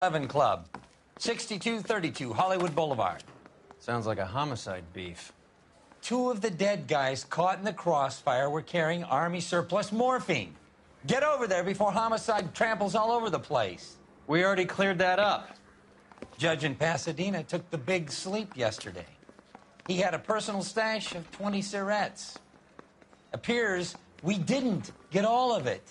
11 Club, 6232 Hollywood Boulevard. Sounds like a homicide beef. Two of the dead guys caught in the crossfire were carrying Army surplus morphine. Get over there before homicide tramples all over the place. We already cleared that up. Judge in Pasadena took the big sleep yesterday. He had a personal stash of 20 cigarettes. Appears we didn't get all of it.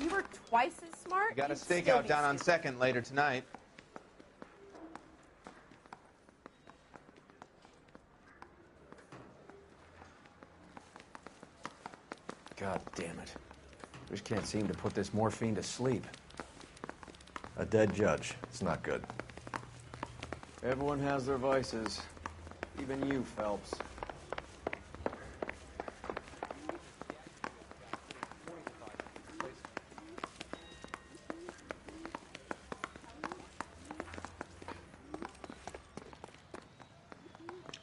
You were twice as smart. You got a stakeout down on 2nd later tonight. God damn it. Just can't seem to put this morphine to sleep. A dead judge. It's not good. Everyone has their vices. Even you, Phelps.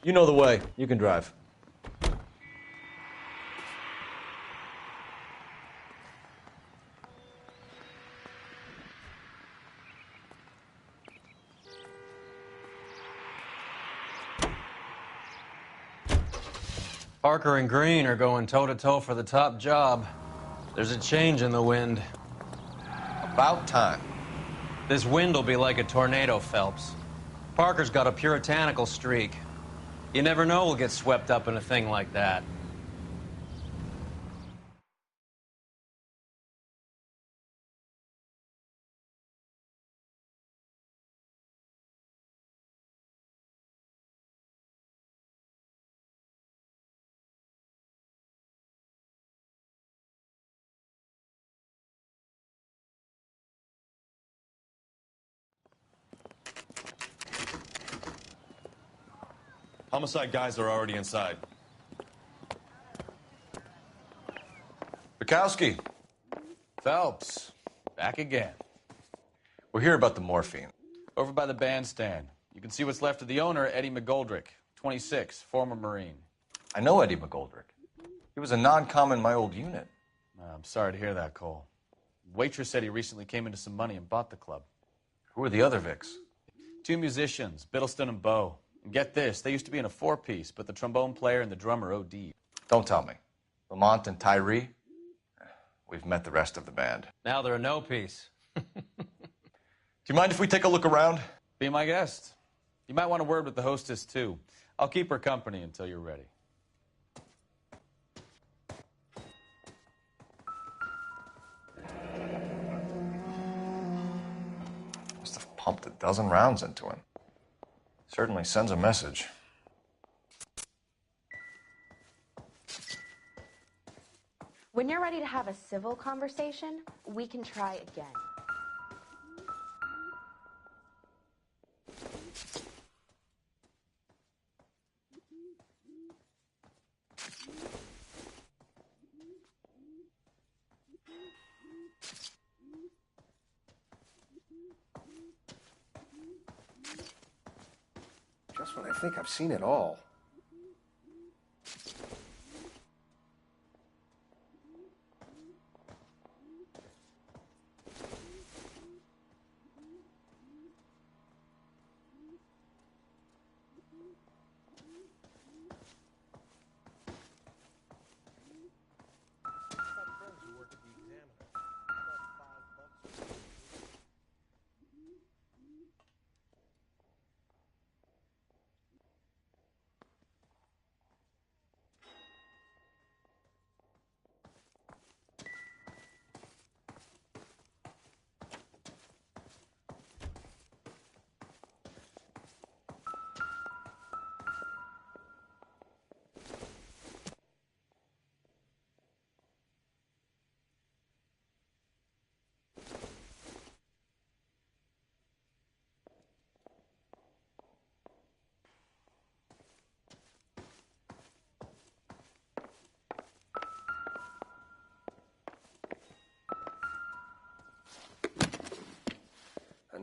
You know the way. You can drive. Parker and Green are going toe-to-toe for the top job. There's a change in the wind. About time. This wind will be like a tornado, Phelps. Parker's got a puritanical streak. You never know we'll get swept up in a thing like that. Homicide guys are already inside. Bukowski. Phelps, back again. We're here about the morphine. Over by the bandstand. You can see what's left of the owner, Eddie McGoldrick, 26, former Marine. I know Eddie McGoldrick. He was a non-com in my old unit. I'm sorry to hear that, Cole. Waitress said he recently came into some money and bought the club. Who are the other Vics? Two musicians, Biddleston and Bowe. And get this, they used to be in a four-piece, but the trombone player and the drummer OD'd. Don't tell me. Lamont and Tyree? We've met the rest of the band. Now they're a no-piece. Do you mind if we take a look around? Be my guest. You might want a word with the hostess, too. I'll keep her company until you're ready. Must have pumped a dozen rounds into him. Certainly sends a message. When you're ready to have a civil conversation, we can try again. Just when I think I've seen it all.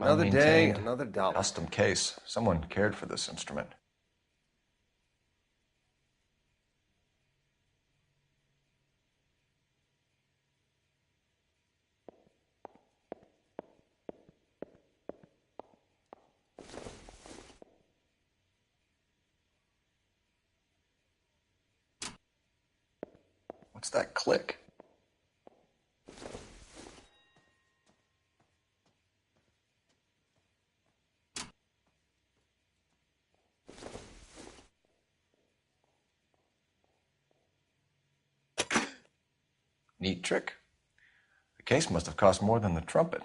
Another day, another dollar. Custom case. Someone cared for this instrument. What's that click? Neat trick. The case must have cost more than the trumpet.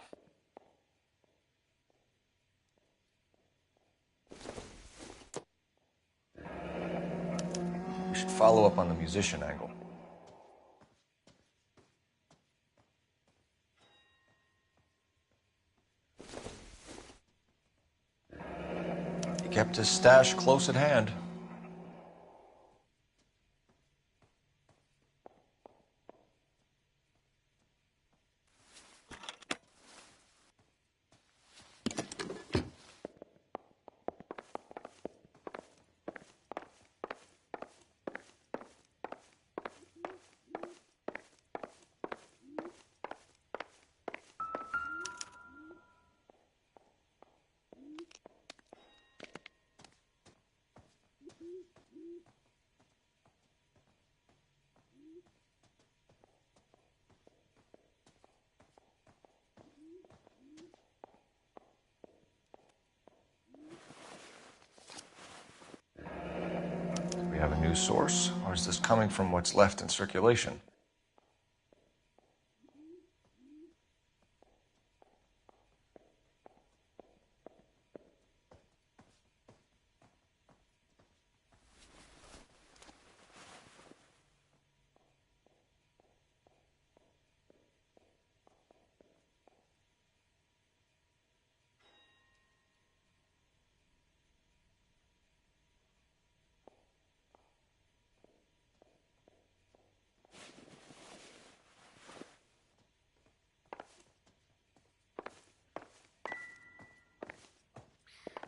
We should follow up on the musician angle. He kept his stash close at hand. Do we have a new source, or is this coming from what's left in circulation?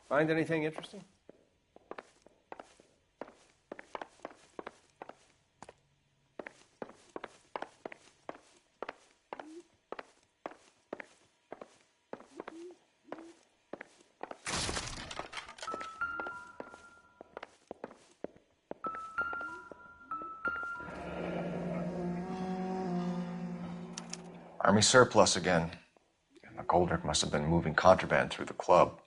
Find anything interesting? Army surplus again. McGoldrick must have been moving contraband through the club.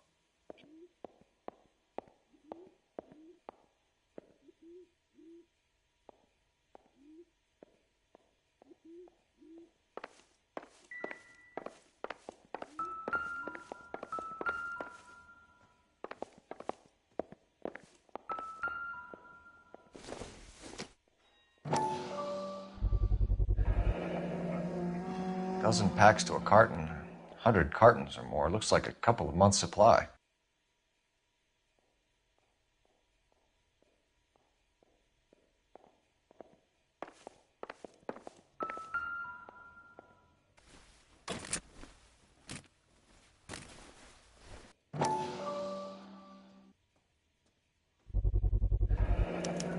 Dozen packs to a carton, 100 cartons or more. Looks like a couple of months' supply.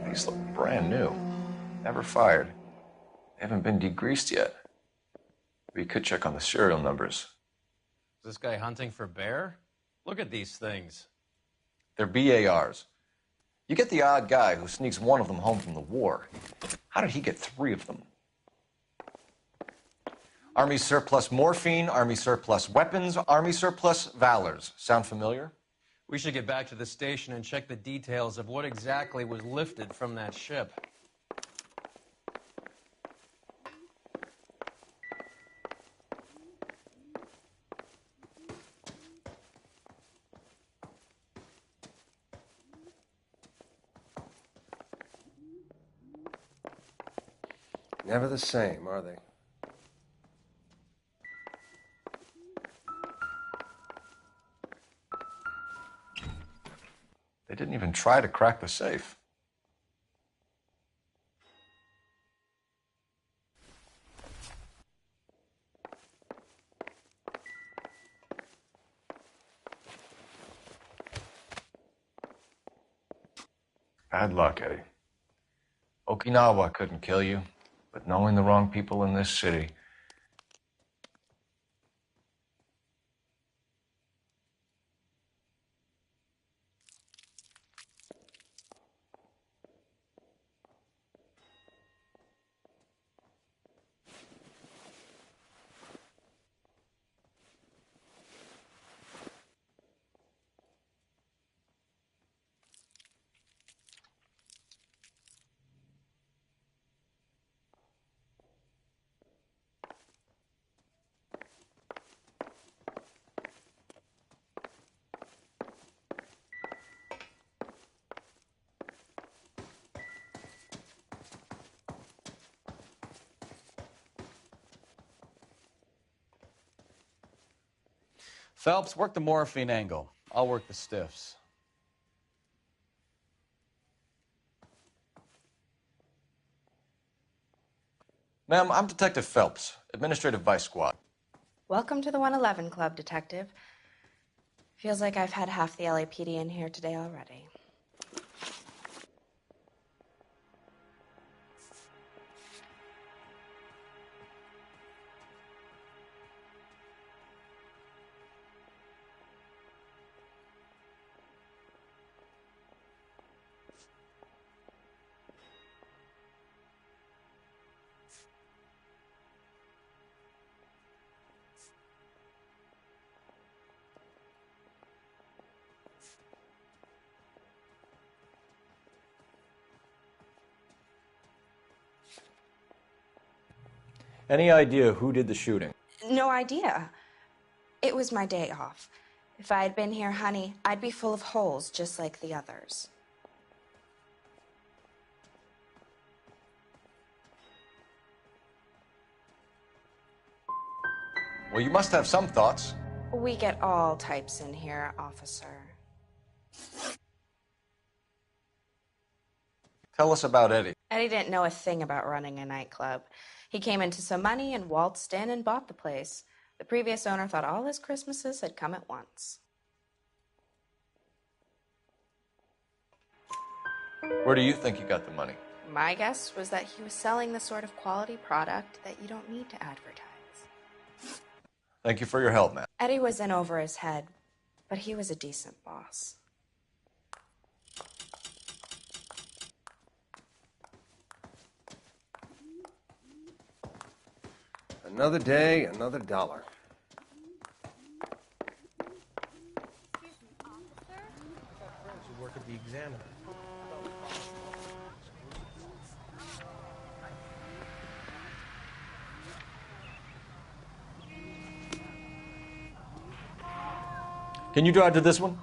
These look brand new. Never fired. They haven't been degreased yet. We could check on the serial numbers. Is this guy hunting for bear? Look at these things. They're BARs. You get the odd guy who sneaks one of them home from the war. How did he get 3 of them? Army surplus morphine, Army surplus weapons, Army surplus valors. Sound familiar? We should get back to the station and check the details of what exactly was lifted from that ship. Never the same, are they? They didn't even try to crack the safe. Bad luck, Eddie. Okinawa couldn't kill you, but knowing the wrong people in this city. Phelps, work the morphine angle. I'll work the stiffs. Ma'am, I'm Detective Phelps, Administrative Vice Squad. Welcome to the 111 Club, Detective. Feels like I've had half the LAPD in here today already. Any idea who did the shooting? No idea. It was my day off. If I had been here, honey, I'd be full of holes just like the others. Well, you must have some thoughts. We get all types in here, officer. Tell us about Eddie. Eddie didn't know a thing about running a nightclub. He came into some money and waltzed in and bought the place. The previous owner thought all his Christmases had come at once. Where do you think he got the money? My guess was that he was selling the sort of quality product that you don't need to advertise. Thank you for your help, ma'am. Eddie was in over his head, but he was a decent boss. Another day, another dollar. Work at the Examiner. Can you drive to this one?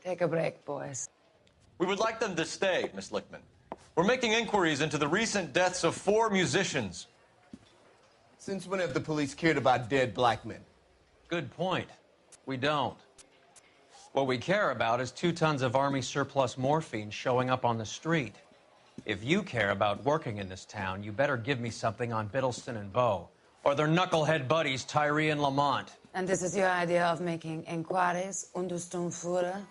Take a break, boys. We would like them to stay, Miss Lichtman. We're making inquiries into the recent deaths of 4 musicians. Since when have the police cared about dead black men? Good point. We don't. What we care about is 2 tons of Army surplus morphine showing up on the street. If you care about working in this town, you better give me something on Biddleston and Bow, or their knucklehead buddies Tyree and Lamont. And this is your idea of making inquiries under Sturmführer?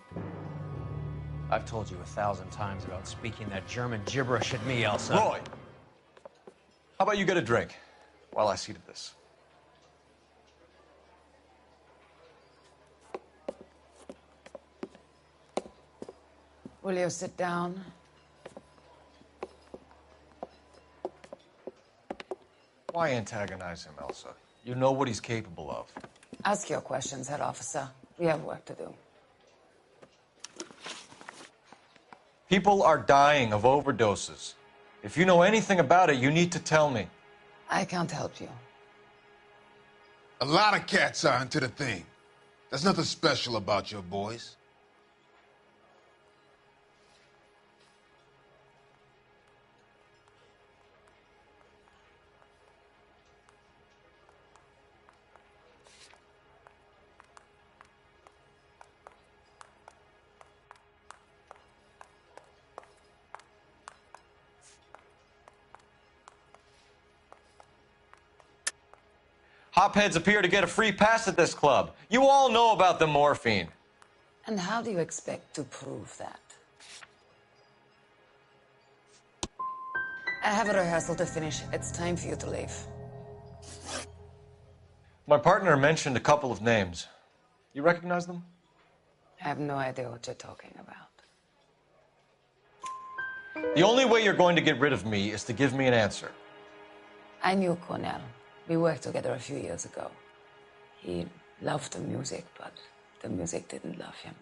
I've told you 1,000 times about speaking that German gibberish at me, Elsa. Roy, how about you get a drink while I see to this? Will you sit down? Why antagonize him, Elsa? You know what he's capable of. Ask your questions, head officer. We have work to do. People are dying of overdoses. If you know anything about it, you need to tell me. I can't help you. A lot of cats are into the thing. There's nothing special about your boys. Hopheads appear to get a free pass at this club. You all know about the morphine. And how do you expect to prove that? I have a rehearsal to finish. It's time for you to leave. My partner mentioned a couple of names. You recognize them? I have no idea what you're talking about. The only way you're going to get rid of me is to give me an answer. I knew Cornell. We worked together a few years ago. He loved the music, but the music didn't love him.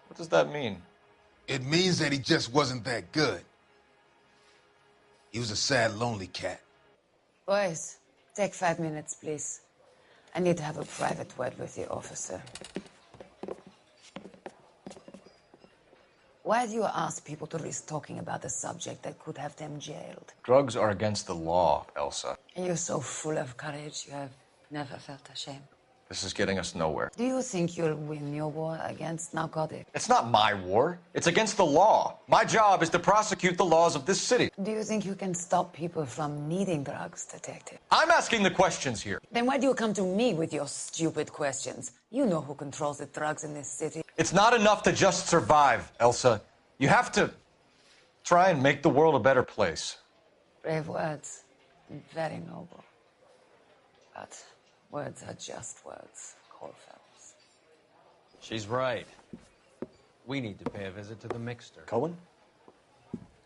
What does that mean? It means that he just wasn't that good. He was a sad, lonely cat. Boys, take 5 minutes, please. I need to have a private word with the officer. Why do you ask people to risk talking about a subject that could have them jailed? Drugs are against the law, Elsa. And you're so full of courage, you have never felt ashamed. This is getting us nowhere. Do you think you'll win your war against narcotics? It's not my war. It's against the law. My job is to prosecute the laws of this city. Do you think you can stop people from needing drugs, detective? I'm asking the questions here. Then why do you come to me with your stupid questions? You know who controls the drugs in this city. It's not enough to just survive, Elsa. You have to try and make the world a better place. Brave words. Very noble. But words are just words, Coalfells. She's right. We need to pay a visit to the mixer. Cohen?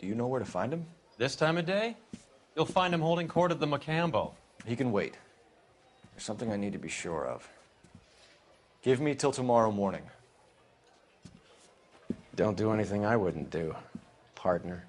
Do you know where to find him? This time of day, you'll find him holding court at the Macambo. He can wait. There's something I need to be sure of. Give me till tomorrow morning. Don't do anything I wouldn't do, partner.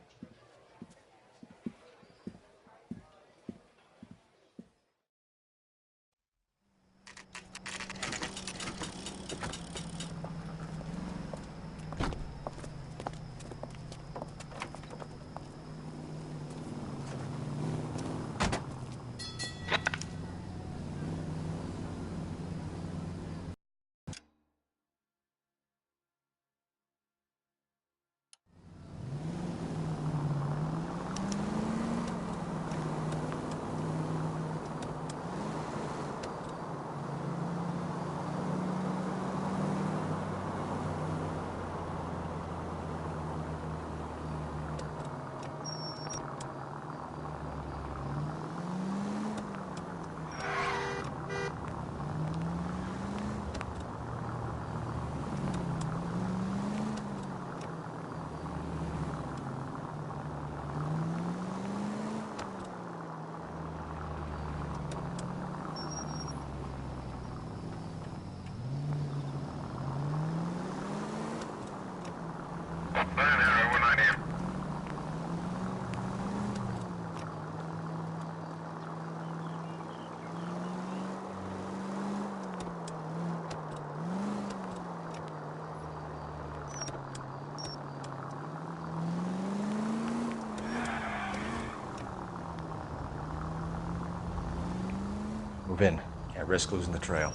Move in. Can't risk losing the trail.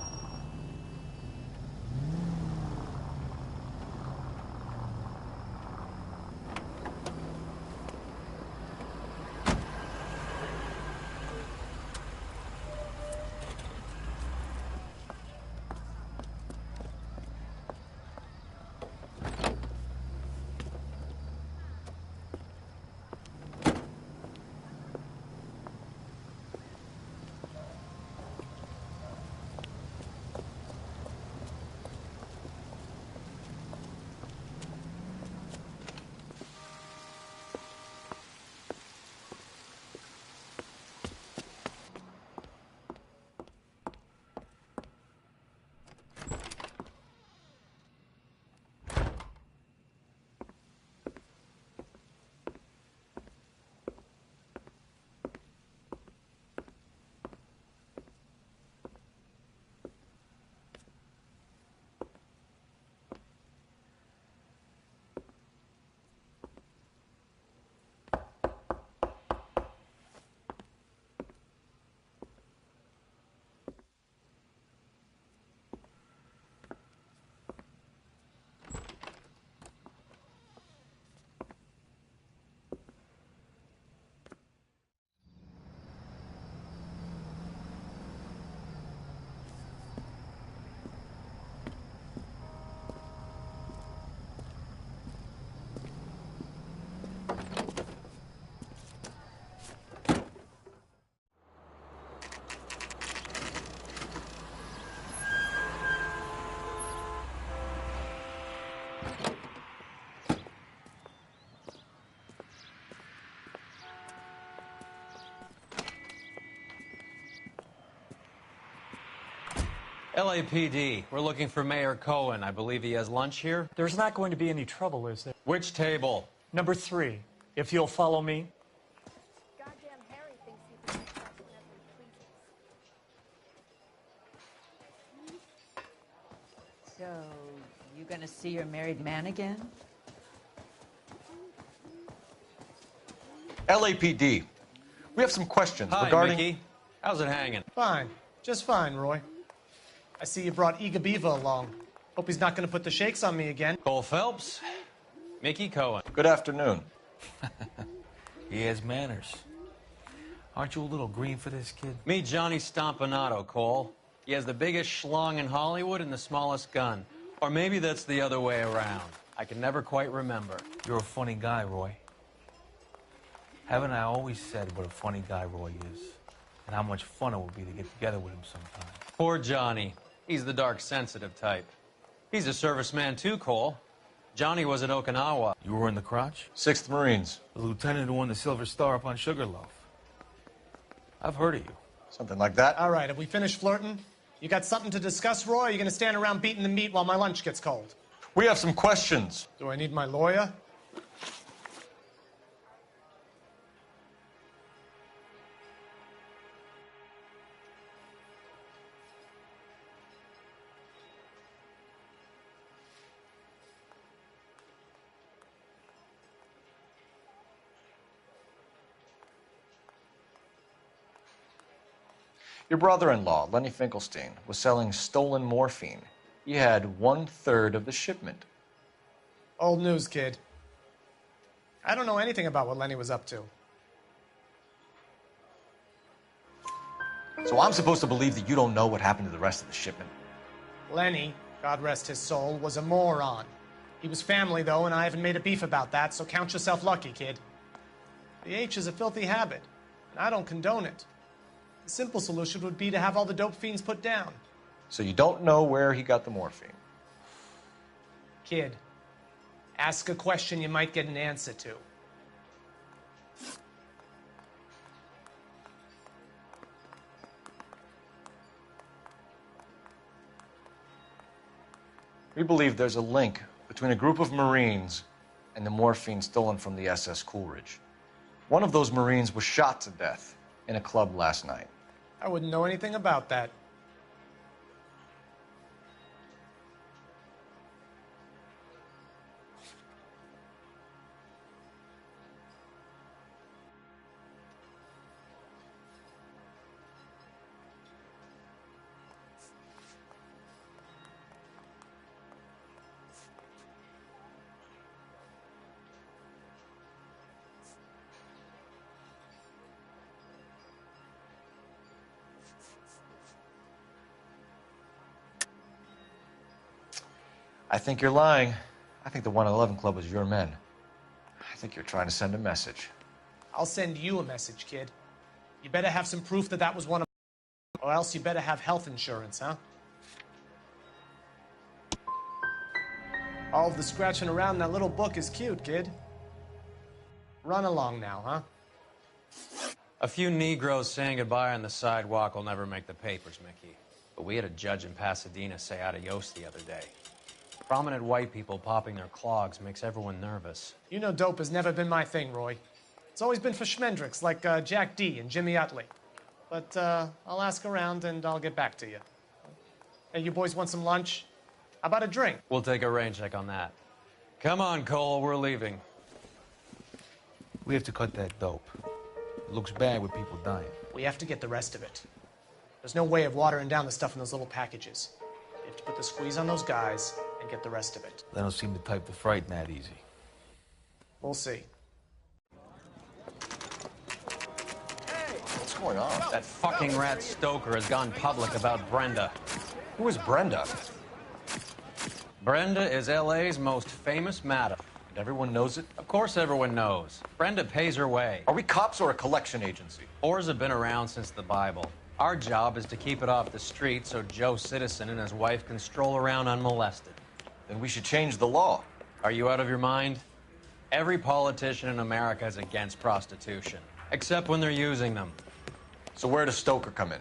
LAPD, we're looking for Mayor Cohen. I believe he has lunch here. There's not going to be any trouble, is there? Which table? Number 3, if you'll follow me. Goddamn Harry thinks he can make us whenever he pleases. So, you gonna see your married man again? LAPD. We have some questions Hi, regarding... Mickey. How's it hanging? Fine. Just fine, Roy. I see you brought Iga Beaver along. Hope he's not going to put the shakes on me again. Cole Phelps, Mickey Cohen. Good afternoon. He has manners. Aren't you a little green for this kid? Meet Johnny Stompanato, Cole. He has the biggest schlong in Hollywood and the smallest gun. Or maybe that's the other way around. I can never quite remember. You're a funny guy, Roy. Haven't I always said what a funny guy Roy is? And how much fun it would be to get together with him sometime. Poor Johnny. He's the dark, sensitive type. He's a serviceman too, Cole. Johnny was at Okinawa. You were in the crotch? 6th Marines. The lieutenant who won the Silver Star up on Sugarloaf. I've heard of you. Something like that. All right, have we finished flirting? You got something to discuss, Roy, or are you going to stand around beating the meat while my lunch gets cold? We have some questions. Do I need my lawyer? Your brother-in-law, Lenny Finkelstein, was selling stolen morphine. He had 1/3 of the shipment. Old news, kid. I don't know anything about what Lenny was up to. So I'm supposed to believe that you don't know what happened to the rest of the shipment? Lenny, God rest his soul, was a moron. He was family, though, and I haven't made a beef about that, so count yourself lucky, kid. The H is a filthy habit, and I don't condone it. The simple solution would be to have all the dope fiends put down. So you don't know where he got the morphine? Kid, ask a question you might get an answer to. We believe there's a link between a group of Marines and the morphine stolen from the SS Coolidge. One of those Marines was shot to death in a club last night. I wouldn't know anything about that. I think you're lying. I think the 111 Club was your men. I think you're trying to send a message. I'll send you a message, kid. You better have some proof that that was one of or else you better have health insurance, huh? All of the scratching around in that little book is cute, kid. Run along now, huh? A few Negroes saying goodbye on the sidewalk will never make the papers, Mickey. But we had a judge in Pasadena say adios the other day. Prominent white people popping their clogs makes everyone nervous. You know dope has never been my thing, Roy. It's always been for schmendricks like Jack D. and Jimmy Utley. But I'll ask around and I'll get back to you. Hey, you boys want some lunch? How about a drink? We'll take a rain check on that. Come on, Cole, we're leaving. We have to cut that dope. It looks bad with people dying. We have to get the rest of it. There's no way of watering down the stuff in those little packages. You have to put the squeeze on those guys and get the rest of it. They don't seem the type to frighten that easy. We'll see. What's going on? That fucking rat Stoker has gone public about Brenda. Who is Brenda? Brenda is LA's most famous madam. And everyone knows it? Of course everyone knows. Brenda pays her way. Are we cops or a collection agency? Whores have been around since the Bible. Our job is to keep it off the street so Joe Citizen and his wife can stroll around unmolested. Then we should change the law. Are you out of your mind? Every politician in America is against prostitution, except when they're using them. So where does Stoker come in?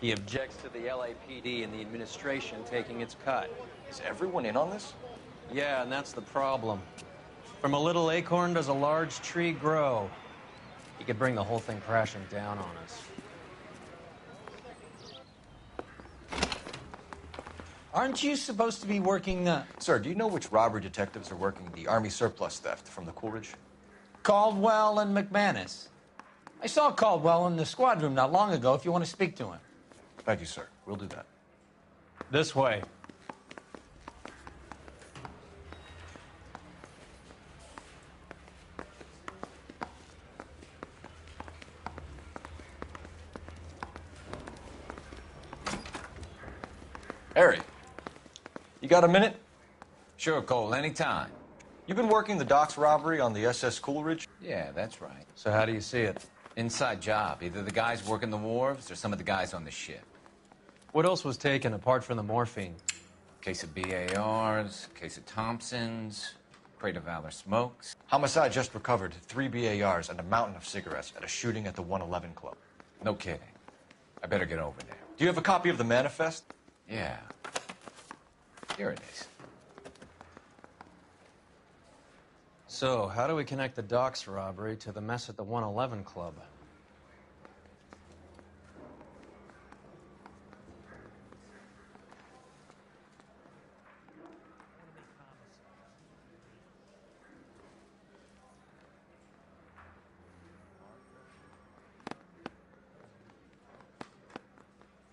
He objects to the LAPD and the administration taking its cut. Is everyone in on this? Yeah, and that's the problem. From a little acorn does a large tree grow. He could bring the whole thing crashing down on us. Aren't you supposed to be working the... Sir, do you know which robbery detectives are working the Army surplus theft from the Coolidge? Caldwell and McManus. I saw Caldwell in the squad room not long ago if you want to speak to him. Thank you, sir. We'll do that. This way. Harry, you got a minute? Sure, Cole, anytime. You've been working the docks robbery on the SS Coolidge? Yeah, that's right. So how do you see it? Inside job. Either the guys working the wharves or some of the guys on the ship. What else was taken apart from the morphine? Case of BARs, case of Thompsons, crate of Valor smokes. Homicide just recovered 3 BARs and a mountain of cigarettes at a shooting at the 111 Club. No kidding. I better get over there. Do you have a copy of the manifest? Yeah. Here it is. So, how do we connect the docks robbery to the mess at the 111 Club?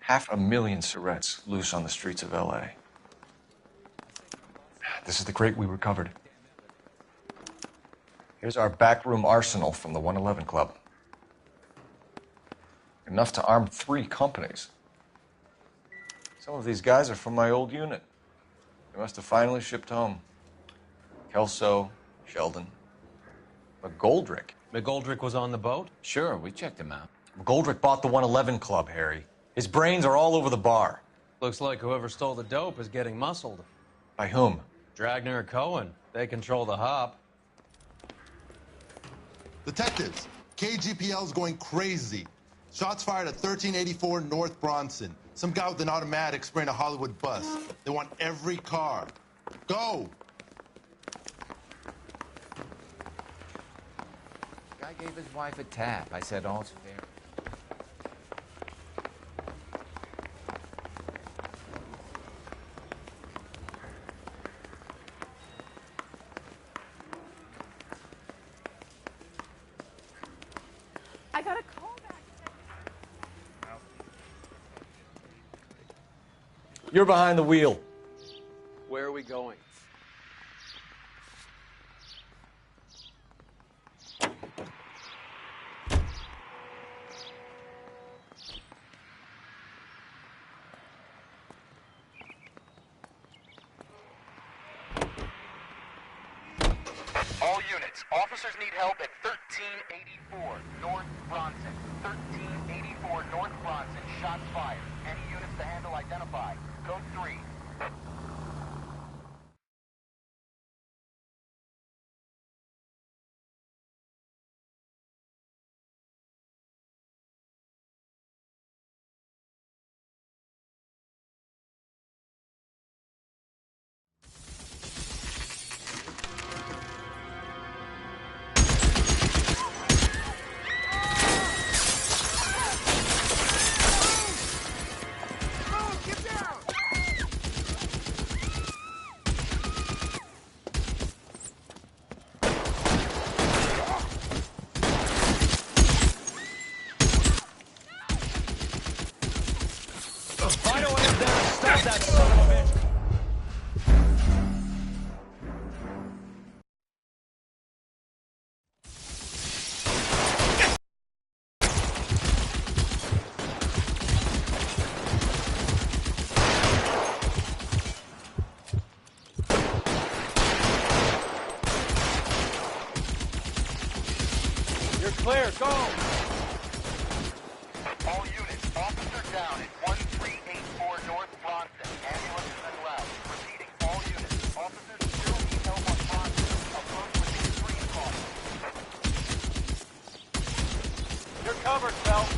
$500,000 cigarettes loose on the streets of L.A. This is the crate we recovered. Here's our backroom arsenal from the 111 Club. Enough to arm 3 companies. Some of these guys are from my old unit. They must have finally shipped home. Kelso, Sheldon, McGoldrick. McGoldrick was on the boat? Sure, we checked him out. McGoldrick bought the 111 Club, Harry. His brains are all over the bar. Looks like whoever stole the dope is getting muscled. By whom? Dragner or Cohen. They control the hop. Detectives, KGPL's going crazy. Shots fired at 1384 North Bronson. Some guy with an automatic spraying a Hollywood bus. They want every car. Go! Guy gave his wife a tap. I said all's fair. I got a call back. You're behind the wheel. Where are we going? All units, officers need help at 1384 North Bronson. 1384 North Bronson, shots fired. Any units to handle identify. Code 3. Find a way up there and stop that son of a bitch! You're clear, go! All units, officer down at 1384 North Bronson. Ambulance is allowed. Repeating, all units, officers still need help on Bronson. Approach within 3 o'clock. You're covered, Phelps.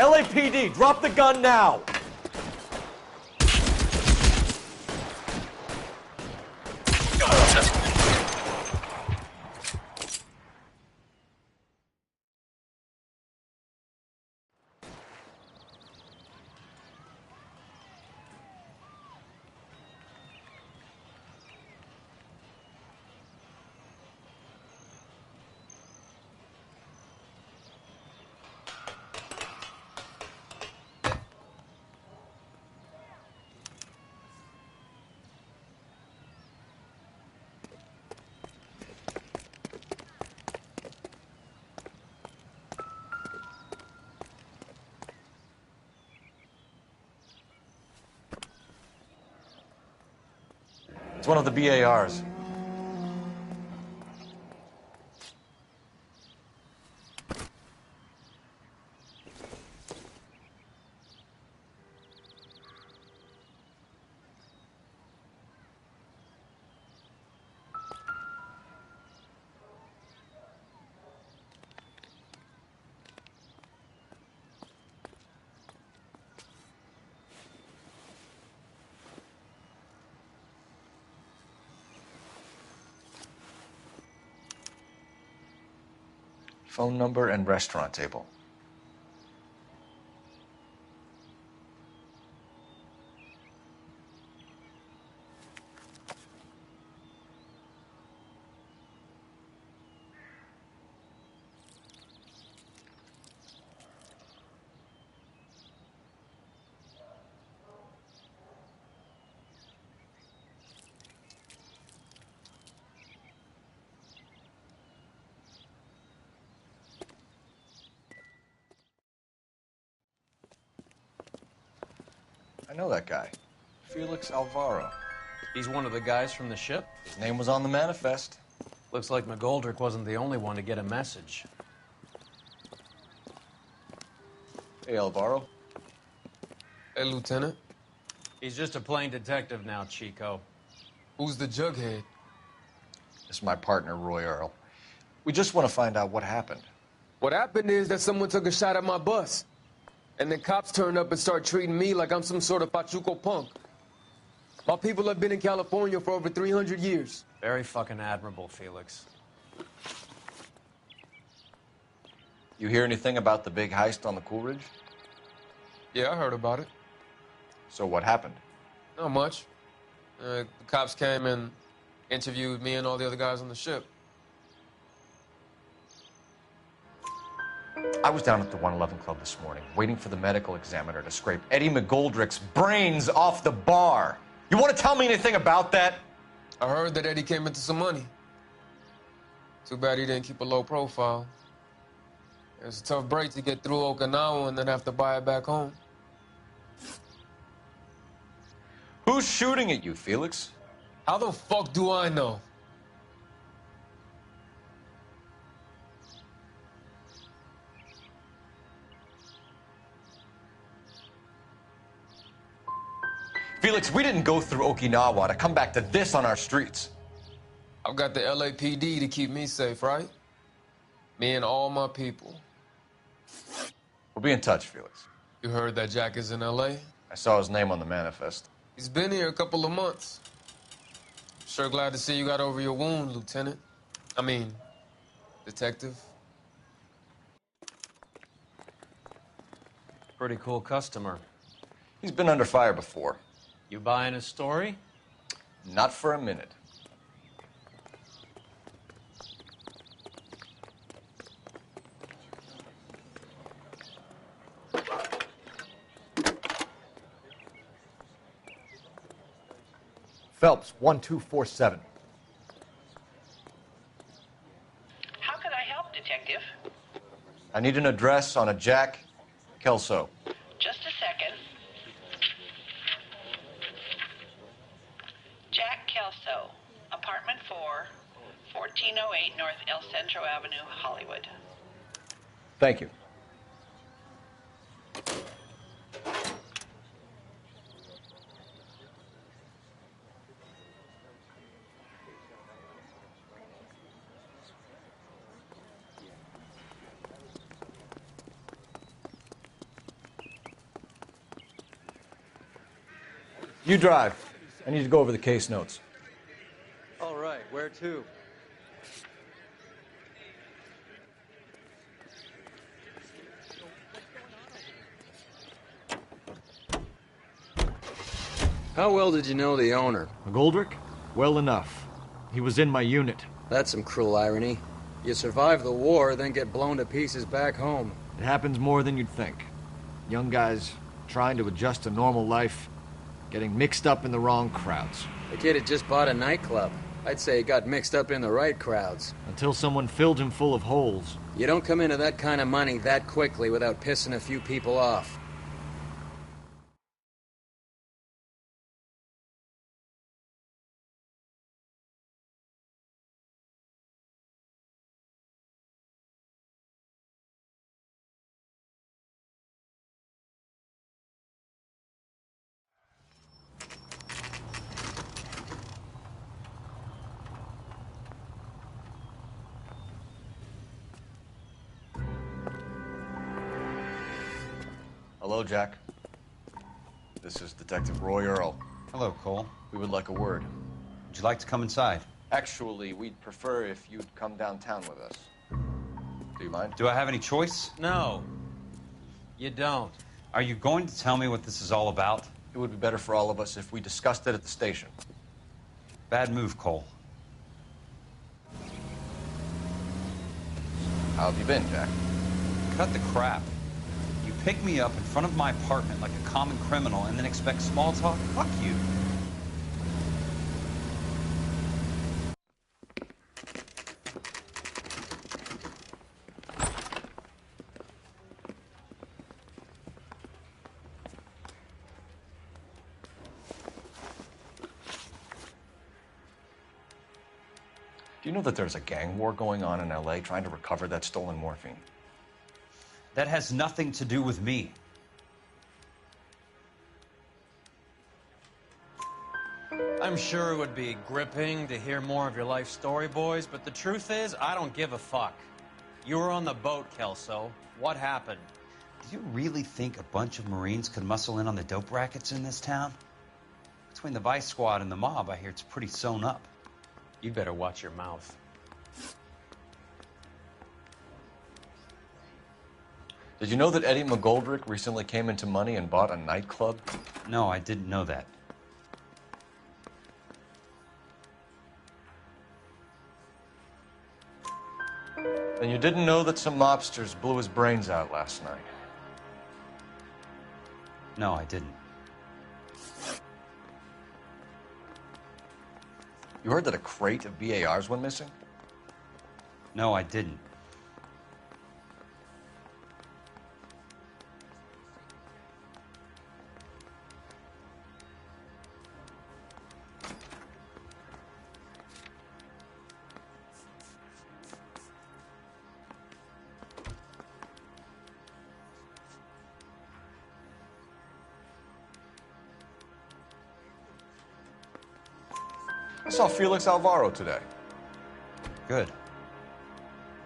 LAPD, drop the gun now! It's one of the BARs. Phone number and restaurant table. I know that guy. Felix Alvaro. He's one of the guys from the ship? His name was on the manifest. Looks like McGoldrick wasn't the only one to get a message. Hey, Alvaro. Hey, Lieutenant. He's just a plain detective now, Chico. Who's the jughead? This is my partner, Roy Earl. We just want to find out what happened. What happened is that someone took a shot at my bus. And then cops turned up and start treating me like I'm some sort of Pachuco punk. My people have been in California for over 300 years. Very fucking admirable, Felix. You hear anything about the big heist on the Coolidge? Yeah, I heard about it. So what happened? Not much. The cops came and interviewed me and all the other guys on the ship. I was down at the 111 Club this morning, waiting for the medical examiner to scrape Eddie McGoldrick's brains off the bar. You want to tell me anything about that? I heard that Eddie came into some money. Too bad he didn't keep a low profile. It was a tough break to get through Okinawa and then have to buy it back home. Who's shooting at you, Felix? How the fuck do I know? Felix, we didn't go through Okinawa to come back to this on our streets. I've got the LAPD to keep me safe, right? Me and all my people. We'll be in touch, Felix. You heard that Jack is in LA? I saw his name on the manifest. He's been here a couple of months. Sure glad to see you got over your wound, Lieutenant. I mean, Detective. Pretty cool customer. He's been under fire before. You buying his story? Not for a minute. Phelps, 1247. How can I help, Detective? I need an address on a Jack Kelso. Just a second. Jack Kelso, apartment 4, 1408 North El Centro Avenue, Hollywood. Thank you. You drive. I need to go over the case notes. All right, where to? How well did you know the owner? McGoldrick? Well enough. He was in my unit. That's some cruel irony. You survive the war, then get blown to pieces back home. It happens more than you'd think. Young guys trying to adjust to normal life, getting mixed up in the wrong crowds. The kid had just bought a nightclub. I'd say he got mixed up in the right crowds. Until someone filled him full of holes. You don't come into that kind of money that quickly without pissing a few people off. Hello, Jack. This is Detective Roy Earl. Hello, Cole. We would like a word. Would you like to come inside? Actually, we'd prefer if you'd come downtown with us. Do you mind? Do I have any choice? No. You don't. Are you going to tell me what this is all about? It would be better for all of us if we discussed it at the station. Bad move, Cole. How have you been, Jack? Cut the crap. You pick me up in front of my apartment like a common criminal and then expect small talk? Fuck you. Do you know that there's a gang war going on in LA trying to recover that stolen morphine? That has nothing to do with me. I'm sure it would be gripping to hear more of your life story, boys, but the truth is, I don't give a fuck. You were on the boat, Kelso. What happened? Do you really think a bunch of Marines could muscle in on the dope rackets in this town? Between the Vice Squad and the mob, I hear it's pretty sewn up. You better watch your mouth. Did you know that Eddie McGoldrick recently came into money and bought a nightclub? No, I didn't know that. Then you didn't know that some mobsters blew his brains out last night? No, I didn't. You heard that a crate of BARs went missing? No, I didn't. I saw Felix Alvaro today. Good.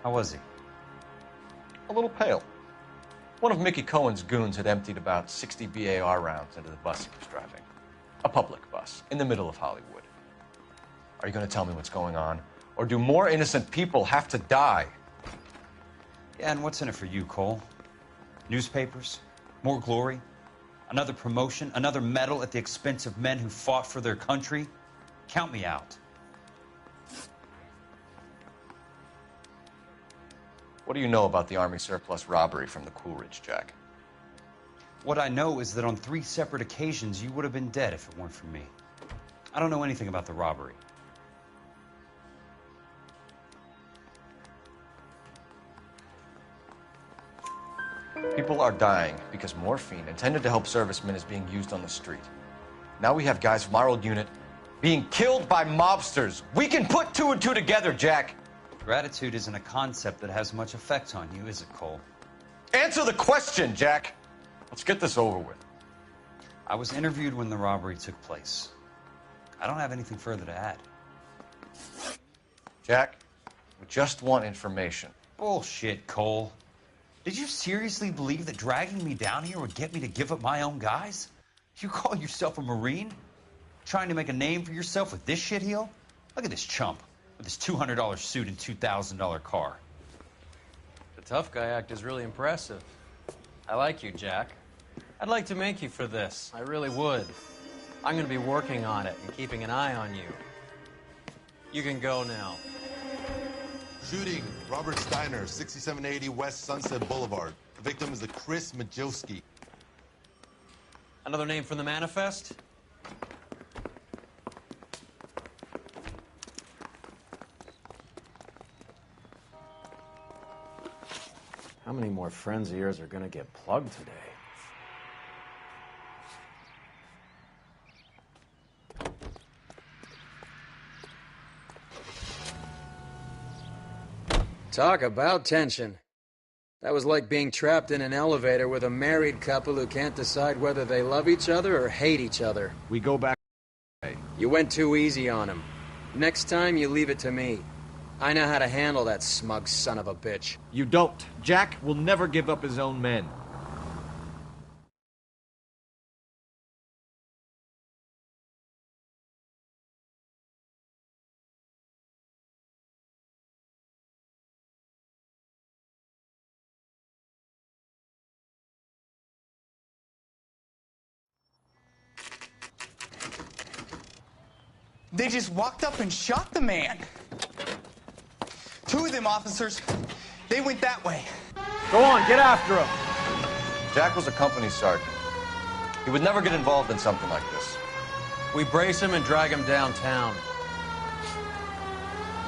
How was he? A little pale. One of Mickey Cohen's goons had emptied about 60 BAR rounds into the bus he was driving. A public bus, in the middle of Hollywood. Are you going to tell me what's going on? Or do more innocent people have to die? Yeah, and what's in it for you, Cole? Newspapers? More glory? Another promotion? Another medal at the expense of men who fought for their country? Count me out. What do you know about the Army surplus robbery from the Coolidge, Jack? What I know is that on 3 separate occasions, you would have been dead if it weren't for me. I don't know anything about the robbery. People are dying because morphine intended to help servicemen is being used on the street. Now we have guys from our old unit being killed by mobsters. We can put 2 and 2 together, Jack. Gratitude isn't a concept that has much effect on you, is it, Cole? Answer the question, Jack. Let's get this over with. I was interviewed when the robbery took place. I don't have anything further to add. Jack, we just want information. Bullshit, Cole. Did you seriously believe that dragging me down here would get me to give up my own guys? You call yourself a Marine? Trying to make a name for yourself with this shitheel? Look at this chump with his $200 suit and $2,000 car. The tough guy act is really impressive. I like you, Jack. I'd like to make you for this. I really would. I'm going to be working on it and keeping an eye on you. You can go now. Shooting, Robert Steiner, 6780 West Sunset Boulevard. The victim is a Chris Majowski. Another name from the manifest? How many more friends of yours are gonna get plugged today? Talk about tension. That was like being trapped in an elevator with a married couple who can't decide whether they love each other or hate each other. We go back. You went too easy on him. Next time, you leave it to me. I know how to handle that smug son of a bitch. You don't. Jack will never give up his own men. They just walked up and shot the man. Two of them officers, they went that way. Go on, get after him. Jack was a company sergeant. He would never get involved in something like this. We brace him and drag him downtown.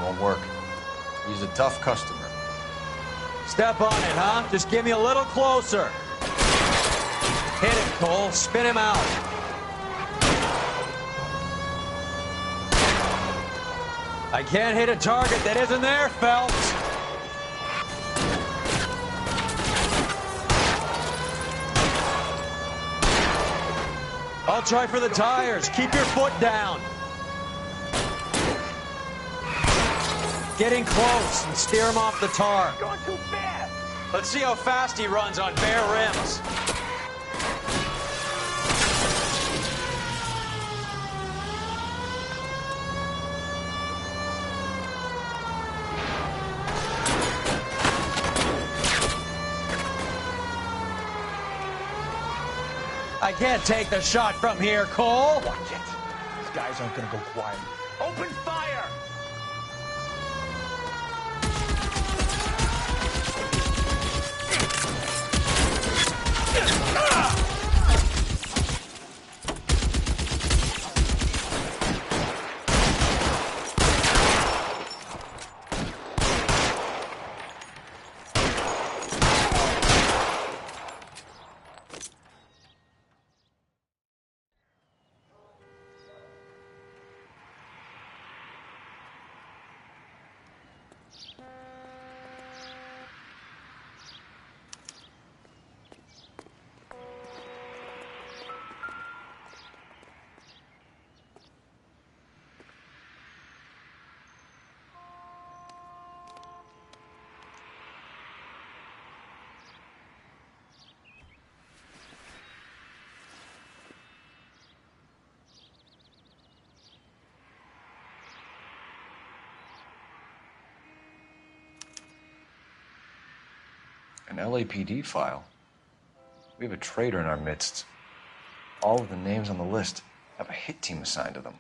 Won't work. He's a tough customer. Step on it, huh? Just give me a little closer. Hit him, Cole. Spin him out. I can't hit a target that isn't there, Phelps. I'll try for the tires. Keep your foot down. Get in close and steer him off the tar. Going too fast. Let's see how fast he runs on bare rims. I can't take the shot from here, Cole. Watch it. These guys aren't gonna go quiet. Open fire! An LAPD file. We have a traitor in our midst. All of the names on the list have a hit team assigned to them.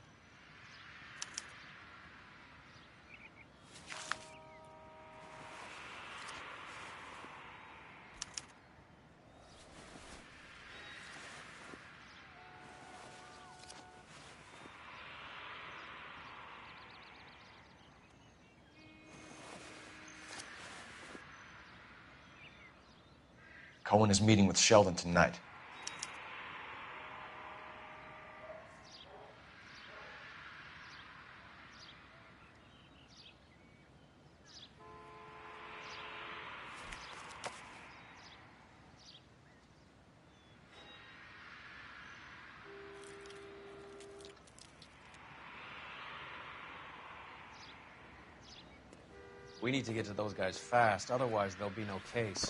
Cohen is meeting with Sheldon tonight. We need to get to those guys fast, otherwise there'll be no case.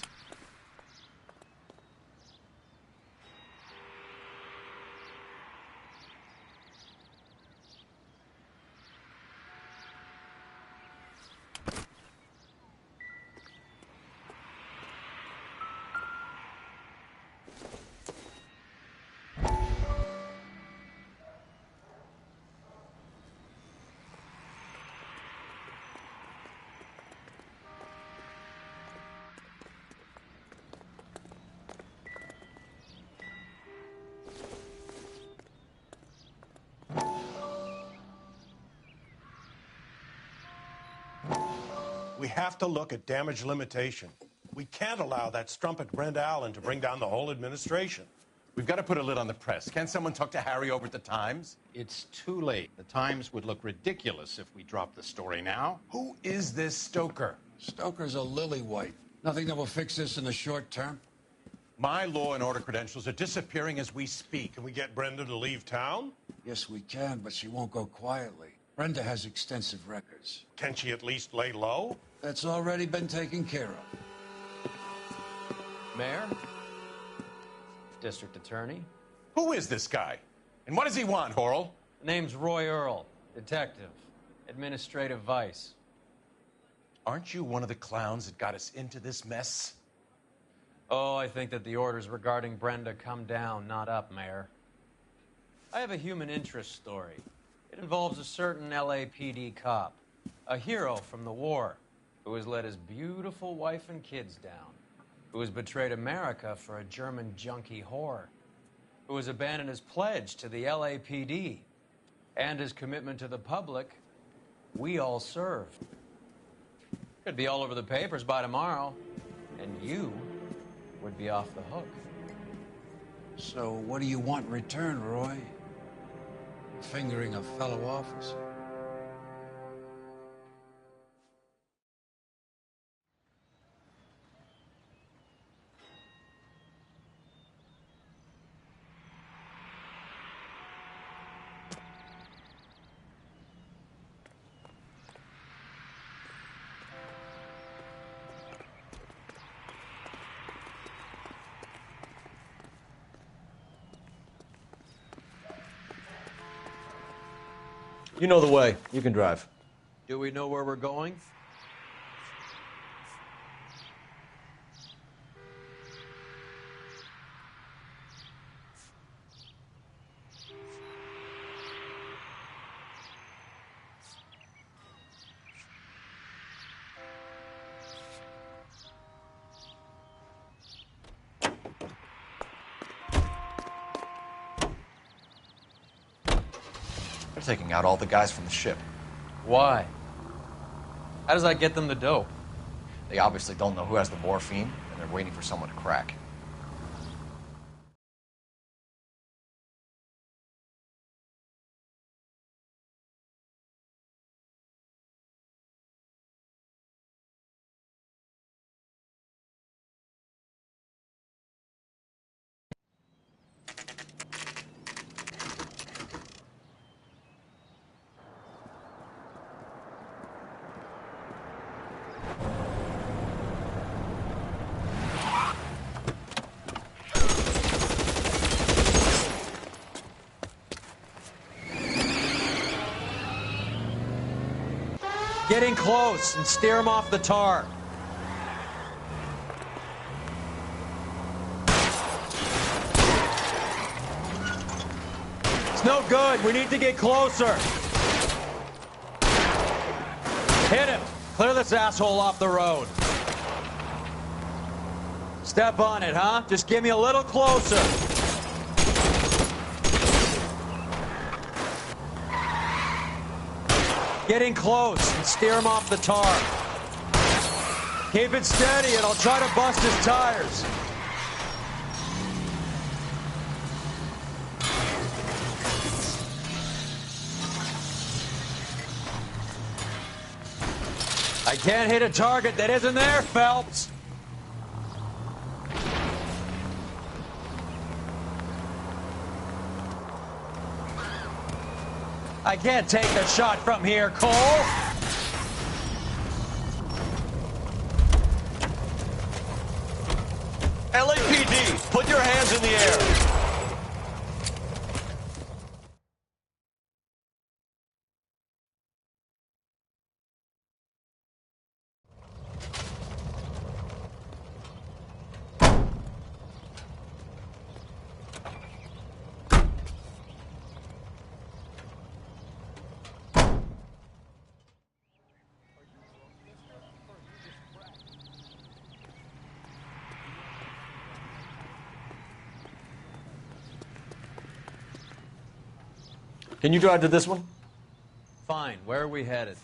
We have to look at damage limitation. We can't allow that strumpet Brenda Allen to bring down the whole administration. We've got to put a lid on the press. Can't someone talk to Harry over at the Times? It's too late. The Times would look ridiculous if we dropped the story now. Who is this Stoker? Stoker's a lily-white. Nothing that will fix this in the short term. My law and order credentials are disappearing as we speak. Can we get Brenda to leave town? Yes, we can, but she won't go quietly. Brenda has extensive records. Can she at least lay low? That's already been taken care of. Mayor? District Attorney? Who is this guy? And what does he want, Horrell? Name's Roy Earl, detective, administrative vice. Aren't you one of the clowns that got us into this mess? Oh, I think that the orders regarding Brenda come down, not up, Mayor. I have a human interest story. It involves a certain LAPD cop, a hero from the war, who has let his beautiful wife and kids down, who has betrayed America for a German junkie whore, who has abandoned his pledge to the LAPD and his commitment to the public we all serve. Could be all over the papers by tomorrow, and you would be off the hook. So what do you want in return, Roy? Fingering a fellow officer? You know the way. You can drive. Do we know where we're going? They're taking out all the guys from the ship. Why? How does that get them the dope? They obviously don't know who has the morphine, and they're waiting for someone to crack. Get in close and steer him off the tar. It's no good. We need to get closer. Hit him. Clear this asshole off the road. Step on it, huh? Just get me a little closer. Get in close and steer him off the tar. Keep it steady and I'll try to bust his tires. I can't hit a target that isn't there, Phelps. I can't take the shot from here, Cole. LAPD, put your hands in the air. Can you drive to this one? Fine. Where are we headed?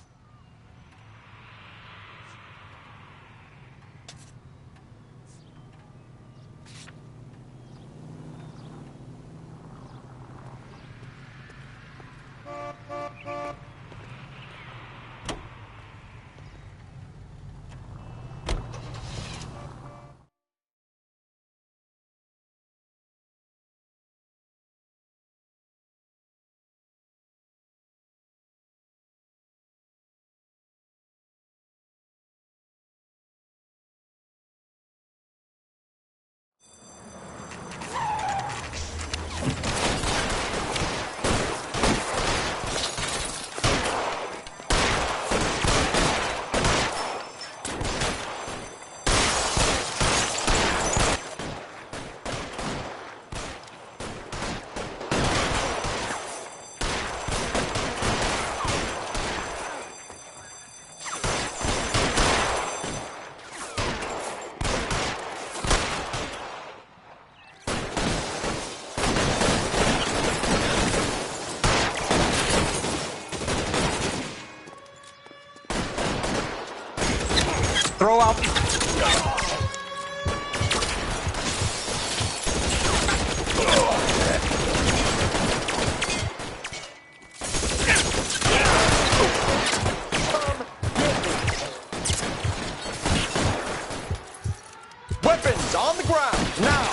Throw out. Weapons on the ground, now!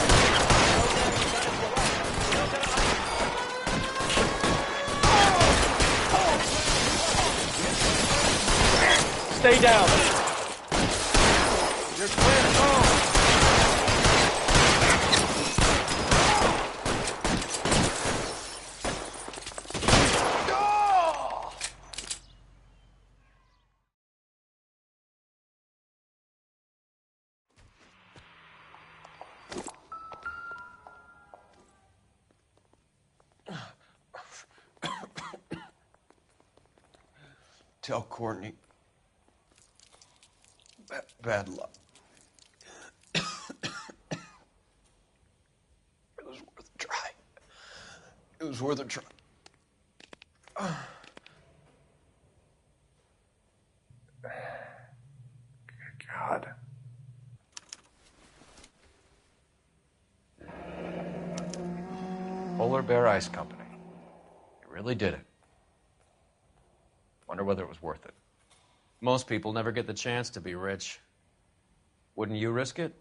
Stay down. You're clear, go! Tell Courtney. Bad luck. It was worth a try. It was worth a try. God. Polar Bear Ice Company. You really did it. Wonder whether it was worth it. Most people never get the chance to be rich. Wouldn't you risk it?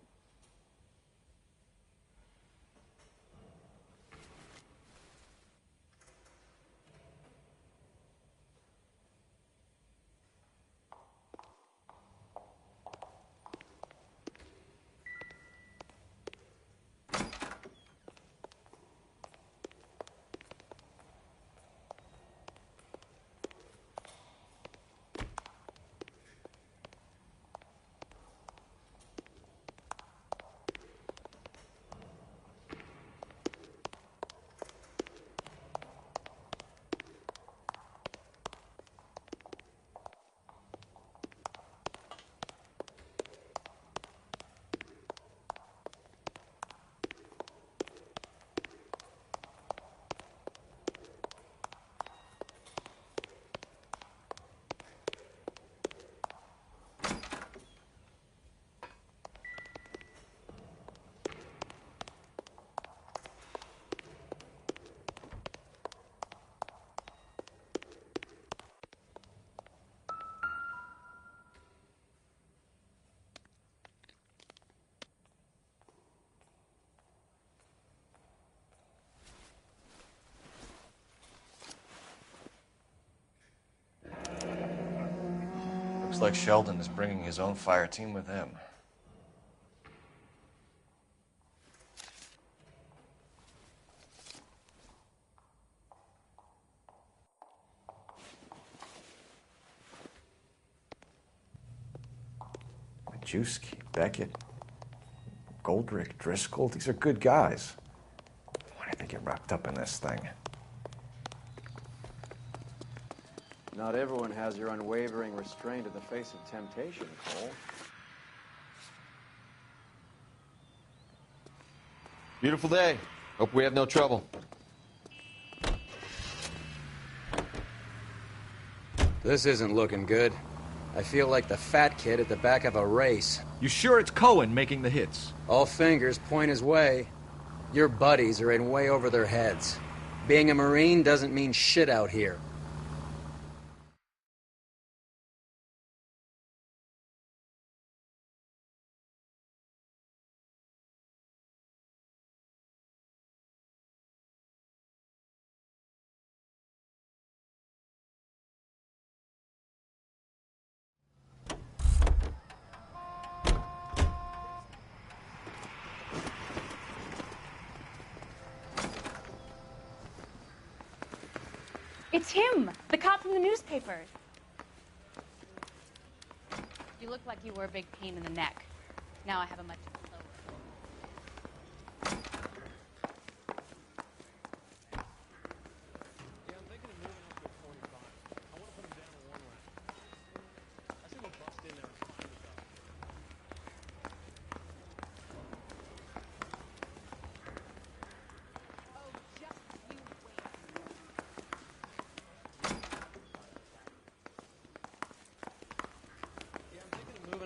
Looks like Sheldon is bringing his own fire team with him. Majewski, Beckett, Goldrick, Driscoll, these are good guys. Why did they get wrapped up in this thing? Not everyone has your unwavering restraint in the face of temptation, Cole. Beautiful day. Hope we have no trouble. This isn't looking good. I feel like the fat kid at the back of a race. You sure it's Cohen making the hits? All fingers point his way. Your buddies are in way over their heads. Being a Marine doesn't mean shit out here. It's him, the cop from the newspaper. You look like you were a big pain in the neck. Now I have a much slower.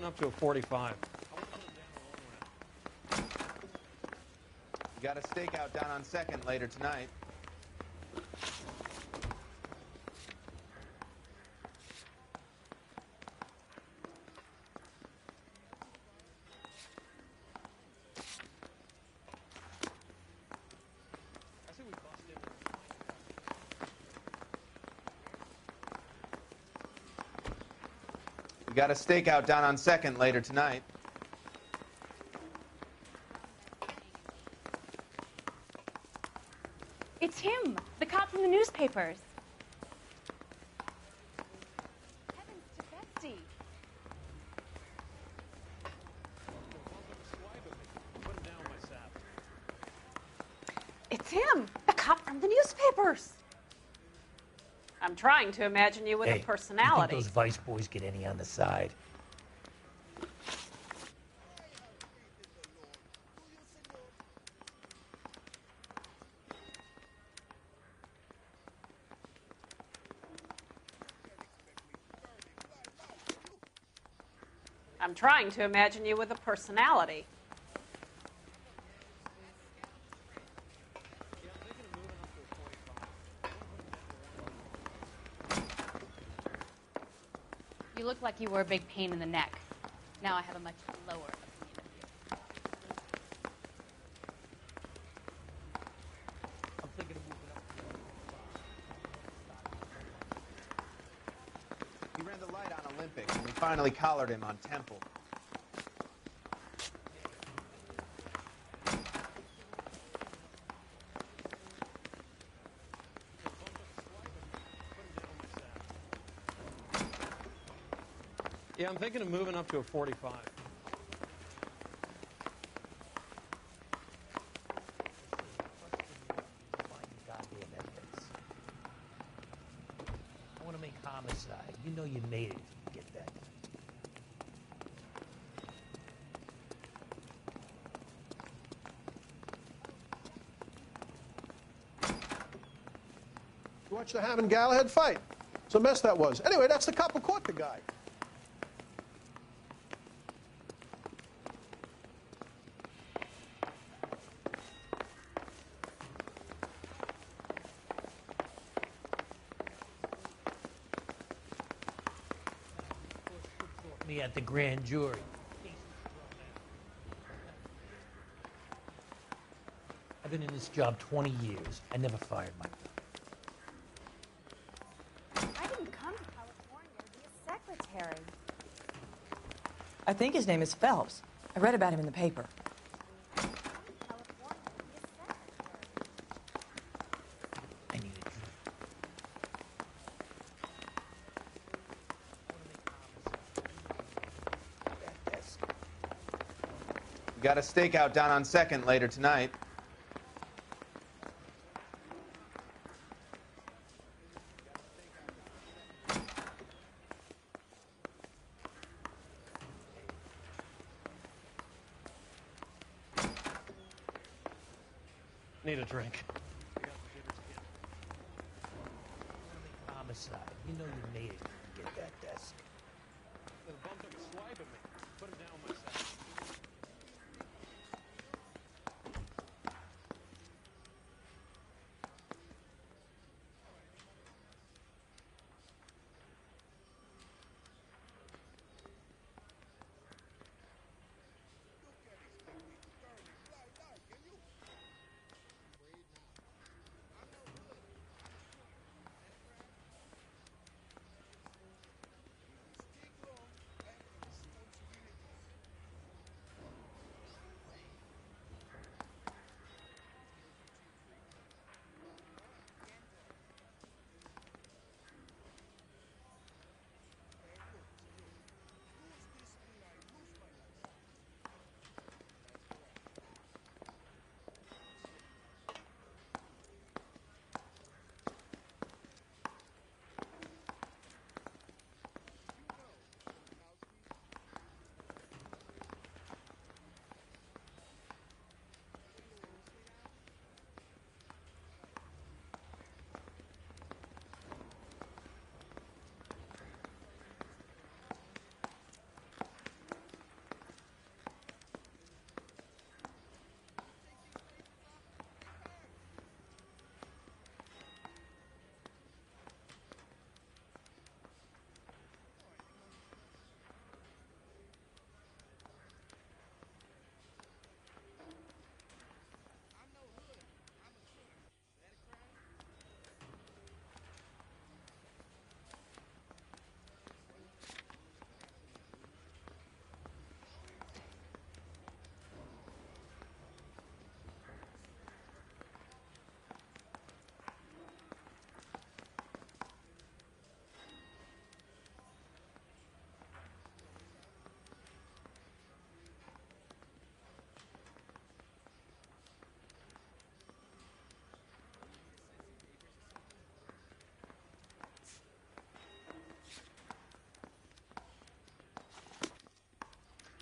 up to a 45. You got a stakeout down on 2nd later tonight. You got a stakeout down on 2nd later tonight. It's him, the cop from the newspapers. Heavens to Betsy. It's him, the cop from the newspapers. I'm trying to imagine you with Hey, a personality. You think those Vice boys get any on the side? I'm trying to imagine you with a personality. You look like you were a big pain in the neck. Now I have a much lower opinion of you. I'm thinking of moving up. He ran the light on Olympic, and we finally collared him on Temple. Yeah, I'm thinking of moving up to a 45. Goddamn evidence. I want to make homicide. You know you made it if you get that. You watched the Ham and Galahad fight. It's a mess that was. Anyway, that's the cop who caught the guy. Me at the grand jury. I've been in this job 20 years. I never fired my I didn't come to California to be a secretary. I think his name is Phelps. I read about him in the paper. I need a drink. You got a stakeout down on 2nd later tonight. Need a drink. Homicide. You know you made it if you get that desk. The bum took a swipe at me. Put him down on my side.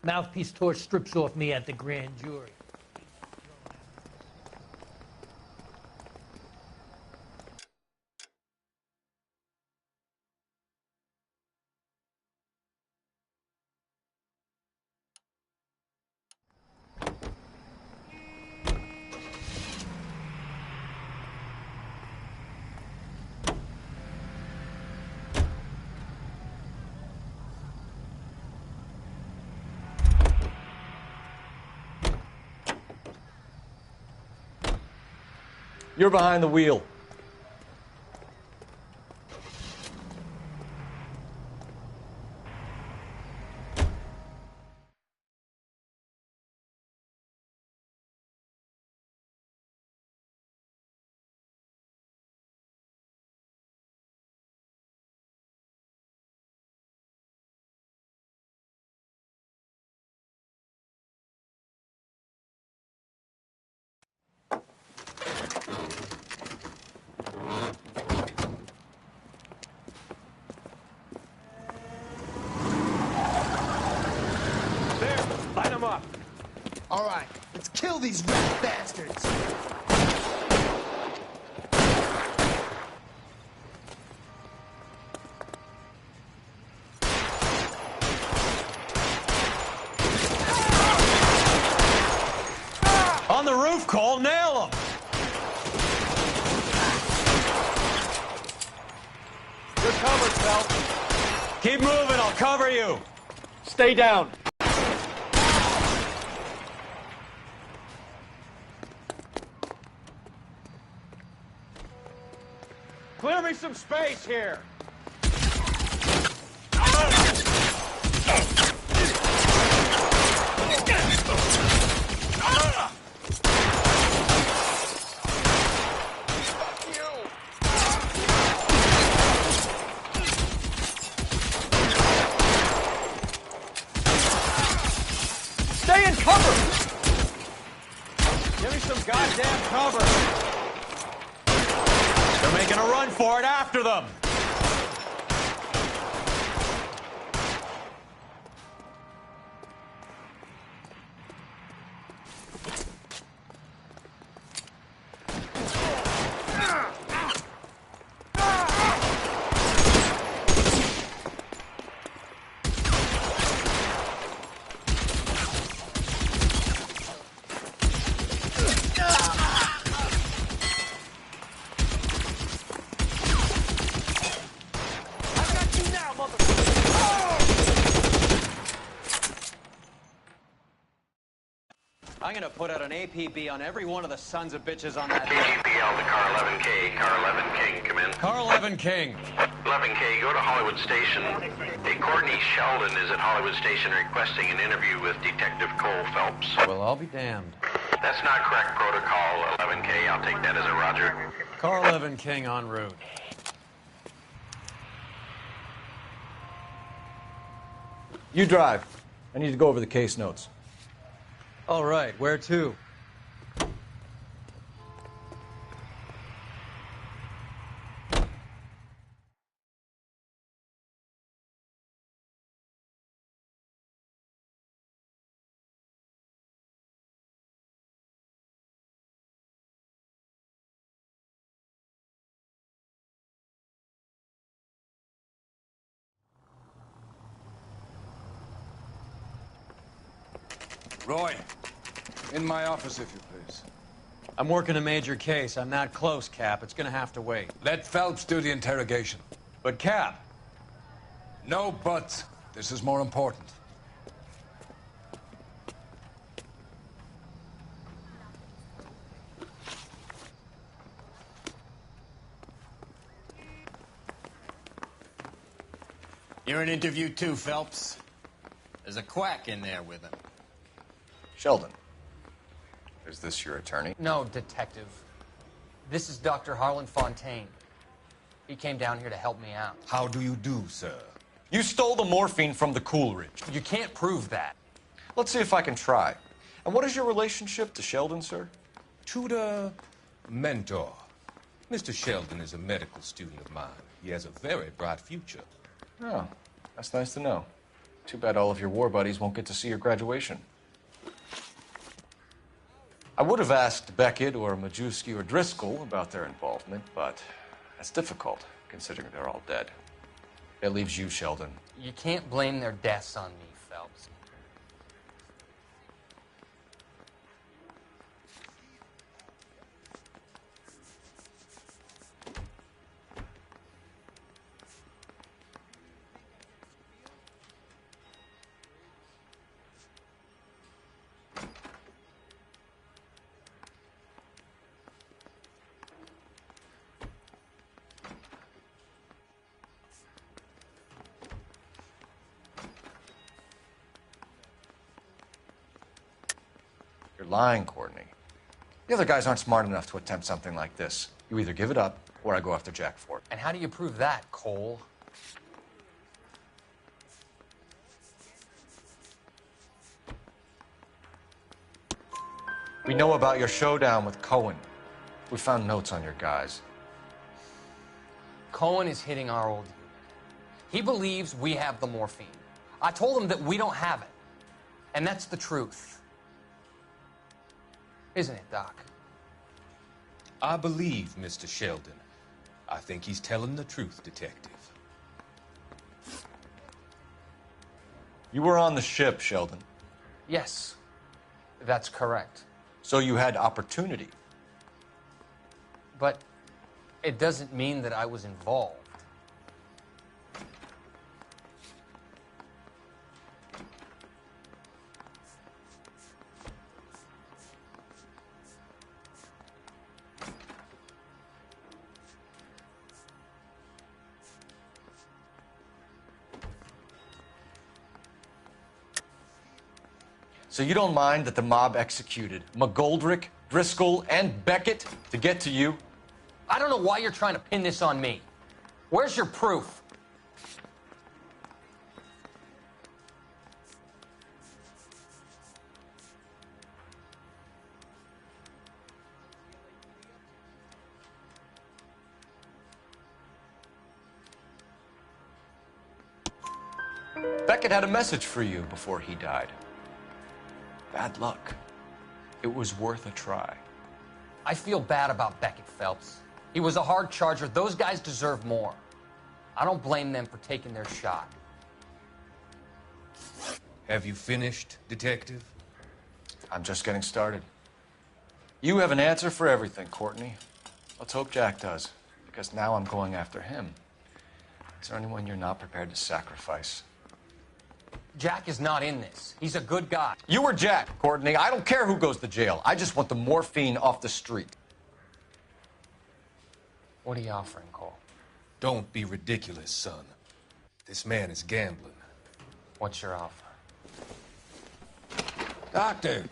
Mouthpiece torch strips off me at the grand jury. You're behind the wheel. Line them up. All right, let's kill these rat bastards. On the roof, Cole, nail him! Good cover, Phelps. Keep moving, I'll cover you. Stay down. Clear me some space here. Stay in cover. Give me some goddamn cover. They're making a run for it after them. I'm gonna put out an APB on every one of the sons of bitches on that hill. APL to car 11K. Car 11 King, come in. Car 11 King. 11K, go to Hollywood Station. Hey, Courtney Sheldon is at Hollywood Station requesting an interview with Detective Cole Phelps. Well, I'll be damned. That's not correct protocol, 11K. I'll take that as a roger. Car 11 King en route. You drive. I need to go over the case notes. All right, where to? Roy, in my office, if you please. I'm working a major case. I'm that close, Cap. It's gonna have to wait. Let Phelps do the interrogation. But, Cap. No buts. This is more important. You're in interview too, Phelps. There's a quack in there with him. Sheldon, is this your attorney? No, detective. This is Dr. Harlan Fontaine. He came down here to help me out. How do you do, sir? You stole the morphine from the Coolidge. You can't prove that. Let's see if I can try. And what is your relationship to Sheldon, sir? Tutor, mentor. Mr. Sheldon is a medical student of mine. He has a very bright future. Oh, that's nice to know. Too bad all of your war buddies won't get to see your graduation. I would have asked Beckett or Majewski or Driscoll about their involvement, but that's difficult, considering they're all dead. It leaves you, Sheldon. You can't blame their deaths on me, Phelps. You're lying, Courtney. The other guys aren't smart enough to attempt something like this. You either give it up, or I go after Jack for it. And how do you prove that, Cole? We know about your showdown with Cohen. We found notes on your guys. Cohen is hitting our old unit. He believes we have the morphine. I told him that we don't have it. And that's the truth. Isn't it, Doc? I believe Mr. Sheldon. I think he's telling the truth, Detective. You were on the ship, Sheldon. Yes, that's correct. So you had opportunity. But it doesn't mean that I was involved. So you don't mind that the mob executed McGoldrick, Driscoll, and Beckett to get to you? I don't know why you're trying to pin this on me. Where's your proof? Beckett had a message for you before he died. Bad luck. It was worth a try. I feel bad about Beckett, Phelps. He was a hard charger. Those guys deserve more. I don't blame them for taking their shot. Have you finished, Detective? I'm just getting started. You have an answer for everything, Courtney. Let's hope Jack does, because now I'm going after him. Is there anyone you're not prepared to sacrifice? Jack is not in this. He's a good guy. You were Jack, Courtney. I don't care who goes to jail. I just want the morphine off the street. What are you offering, Cole? Don't be ridiculous, son. This man is gambling. What's your offer? Doctor,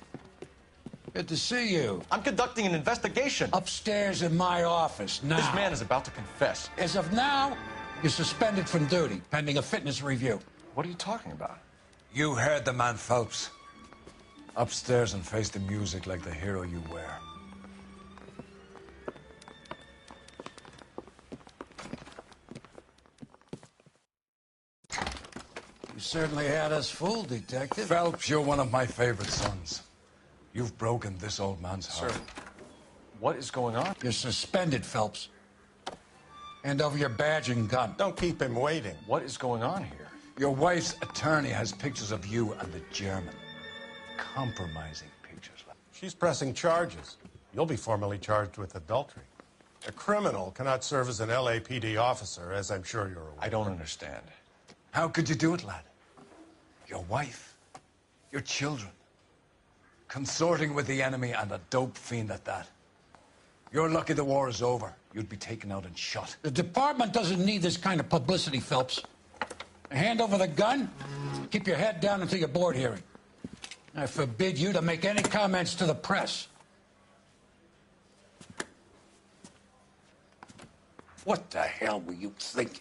good to see you. I'm conducting an investigation. Upstairs in my office now. This man is about to confess. As of now, you're suspended from duty, pending a fitness review. What are you talking about? You heard the man, Phelps. Upstairs and face the music like the hero you were. You certainly had us fooled, Detective. Phelps, you're one of my favorite sons. You've broken this old man's heart. Sir, what is going on? You're suspended, Phelps. Hand over your badge and gun. Don't keep him waiting. What is going on here? Your wife's attorney has pictures of you and the German. Compromising pictures. She's pressing charges. You'll be formally charged with adultery. A criminal cannot serve as an LAPD officer, as I'm sure you're aware. I don't understand. How could you do it, lad? Your wife, your children, consorting with the enemy and a dope fiend at that. You're lucky the war is over. You'd be taken out and shot. The department doesn't need this kind of publicity, Phelps. Hand over the gun, keep your head down until your board hearing. I forbid you to make any comments to the press. What the hell were you thinking?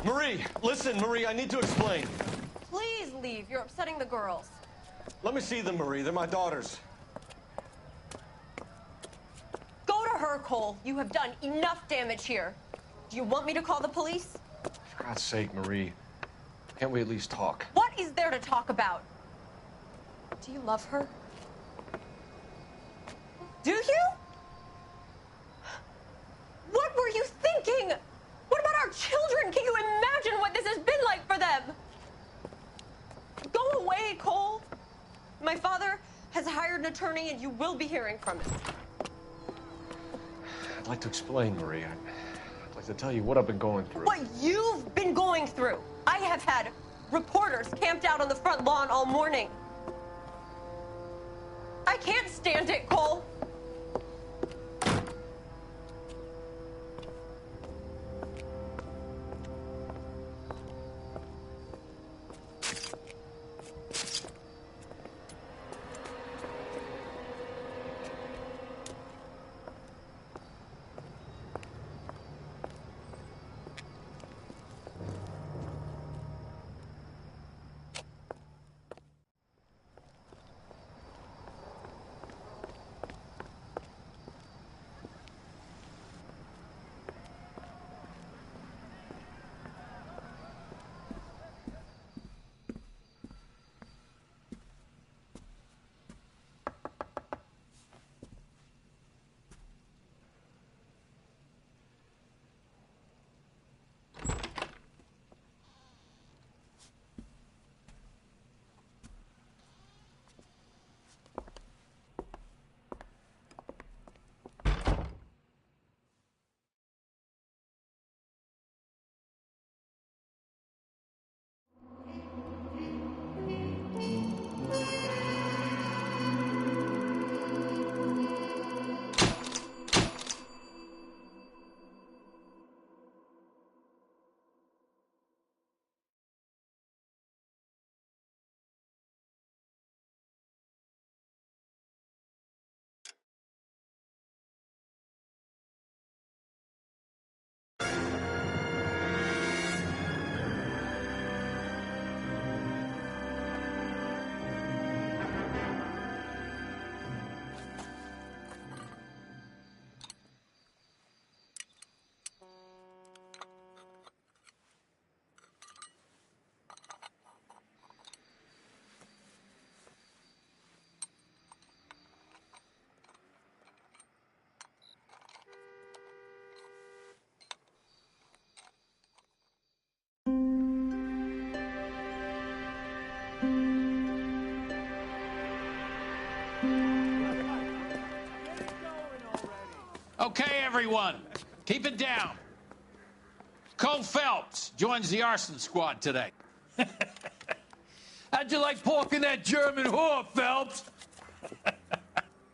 Marie, listen, Marie, I need to explain. Please leave. You're upsetting the girls. Let me see them, Marie. They're my daughters. Go to her, Cole. You have done enough damage here. Do you want me to call the police? For God's sake, Marie. Can't we at least talk? What is there to talk about? Do you love her? Do you? What were you thinking? What about our children? Can you imagine what this has been like for them? Go away, Cole. My father has hired an attorney and you will be hearing from him. I'd like to explain, Marie. I'd like to tell you what I've been going through. What you've been going through. I have had reporters camped out on the front lawn all morning. I can't stand it, Cole. Okay, everyone, keep it down. Cole Phelps joins the arson squad today. How'd you like pork in that German whore, Phelps?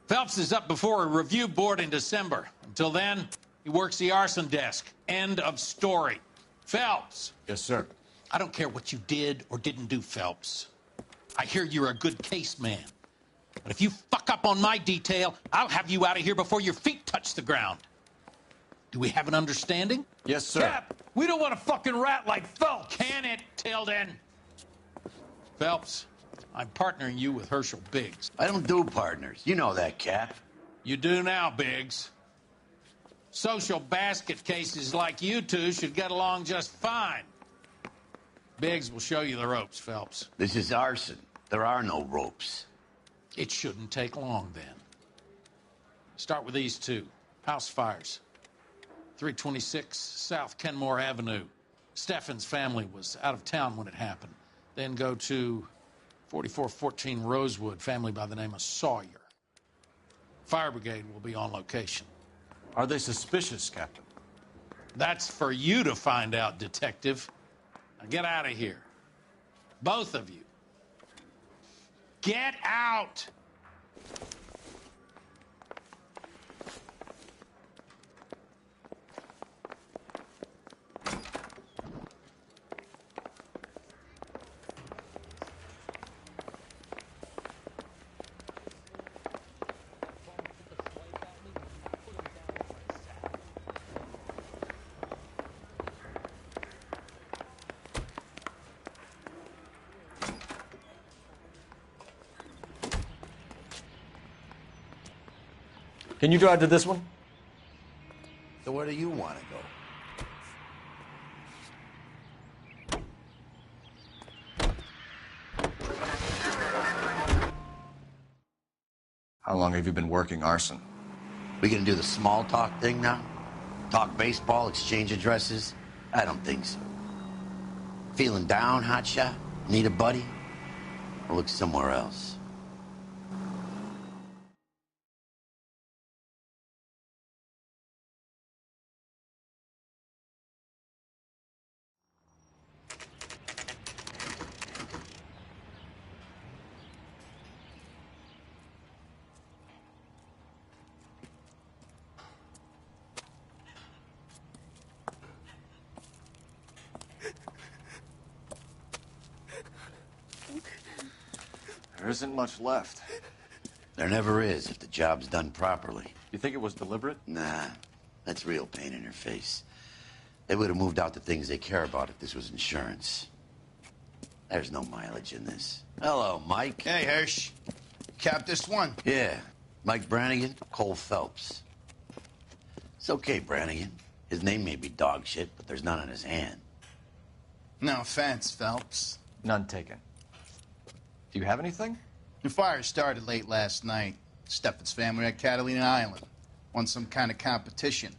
Phelps is up before a review board in December. Until then, he works the arson desk. End of story. Phelps. Yes, sir. I don't care what you did or didn't do, Phelps. I hear you're a good case man. But if you fuck up on my detail, I'll have you out of here before your feet touch the ground. Do we have an understanding? Yes, sir. Cap, we don't want a fucking rat like Phelps. Can it, Tilden? Phelps, I'm partnering you with Herschel Biggs. I don't do partners. You know that, Cap. You do now, Biggs. Social basket cases like you two should get along just fine. Biggs will show you the ropes, Phelps. This is arson. There are no ropes. It shouldn't take long, then. Start with these two. House fires. 326 South Kenmore Avenue. Steffen's family was out of town when it happened. Then go to 4414 Rosewood, family by the name of Sawyer. Fire brigade will be on location. Are they suspicious, Captain? That's for you to find out, Detective. Now get out of here. Both of you. Get out! Can you drive to this one? So where do you want to go? How long have you been working arson? We gonna do the small talk thing now? Talk baseball, exchange addresses? I don't think so. Feeling down, hotshot? Need a buddy? Or look somewhere else. There isn't much left. There never is if the job's done properly. You think it was deliberate? Nah, that's real pain in her face. They would have moved out the things they care about if this was insurance. There's no mileage in this. Hello, Mike. Hey, Hirsch. Cap this one. Yeah, Mike Brannigan, Cole Phelps. It's okay, Brannigan. His name may be dog shit, but there's none on his hand. No offense, Phelps. None taken. Do you have anything? The fire started late last night. Steffen's family at Catalina Island. Won some kind of competition.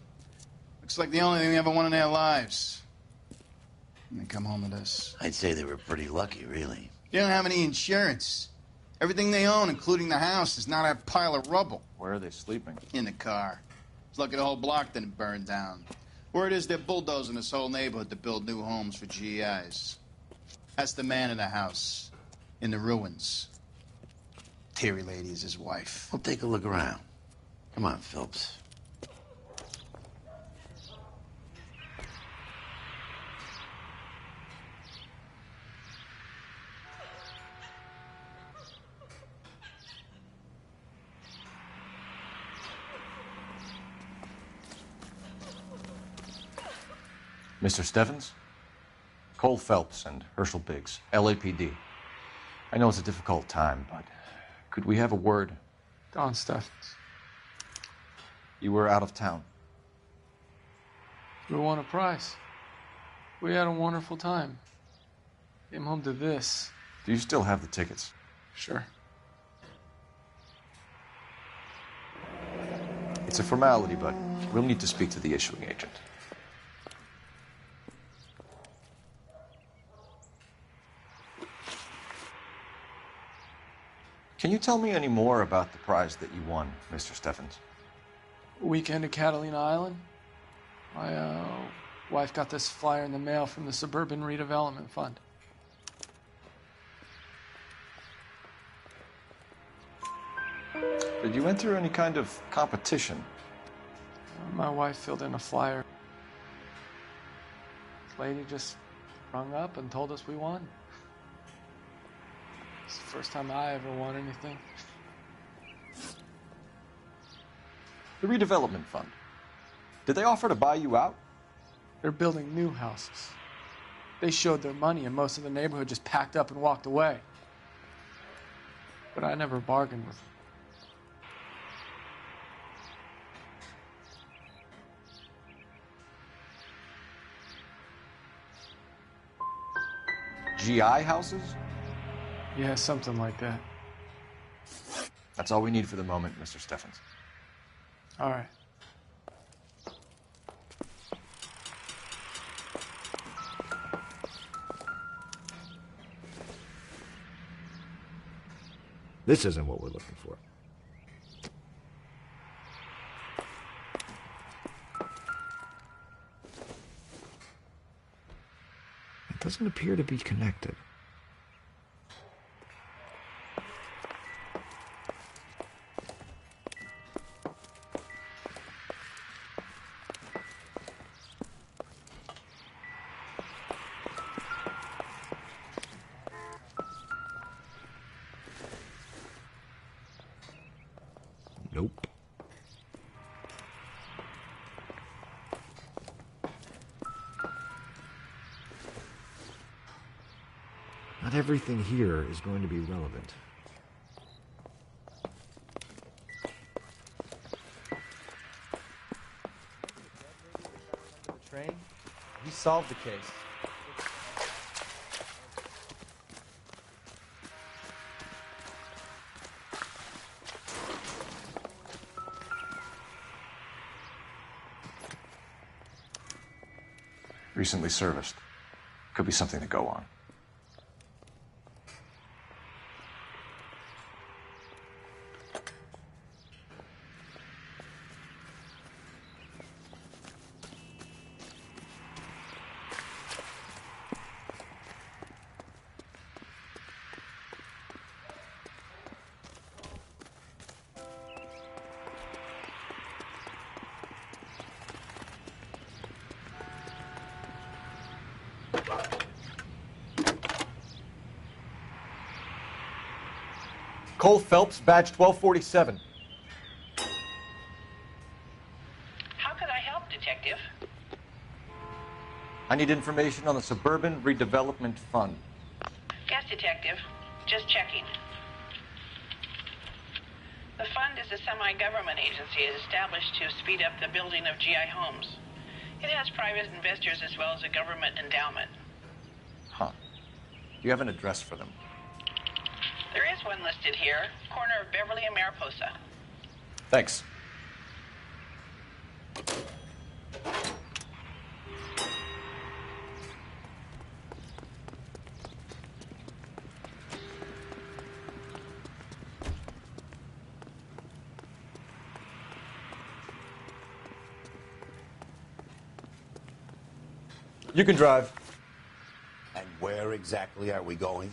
Looks like the only thing they ever won in their lives. And they come home to this. I'd say they were pretty lucky, really. They don't have any insurance. Everything they own, including the house, is not a pile of rubble. Where are they sleeping? In the car. It's lucky the whole block didn't burn down. Word is they're bulldozing this whole neighborhood to build new homes for GIs. That's the man in the house. In the ruins. Terry lady is his wife. We'll take a look around. Come on, Phelps. Mr. Stevens? Cole Phelps and Herschel Biggs, LAPD. I know it's a difficult time, but could we have a word? Don Steffens. You were out of town. We won a prize. We had a wonderful time. Came home to this. Do you still have the tickets? Sure. It's a formality, but we'll need to speak to the issuing agent. Can you tell me any more about the prize that you won, Mr. Steffens? Weekend at Catalina Island. My wife got this flyer in the mail from the Suburban Redevelopment Fund. Did you enter any kind of competition? My wife filled in a flyer. This lady just rung up and told us we won. It's the first time I ever won anything. The redevelopment fund. Did they offer to buy you out? They're building new houses. They showed their money and most of the neighborhood just packed up and walked away. But I never bargained with them. GI houses? Yeah, something like that. That's all we need for the moment, Mr. Steffens. All right. This isn't what we're looking for. It doesn't appear to be connected. Nope. Not everything here is going to be relevant. train. He solved the case. Recently serviced. Could be something to go on. Cole Phelps, badge 1247. How could I help, Detective? I need information on the Suburban Redevelopment Fund. Yes, Detective. Just checking. The fund is a semi-government agency established to speed up the building of GI homes. It has private investors as well as a government endowment. Huh. Do you have an address for them? There is one listed here, corner of Beverly and Mariposa. Thanks. You can drive. And where exactly are we going?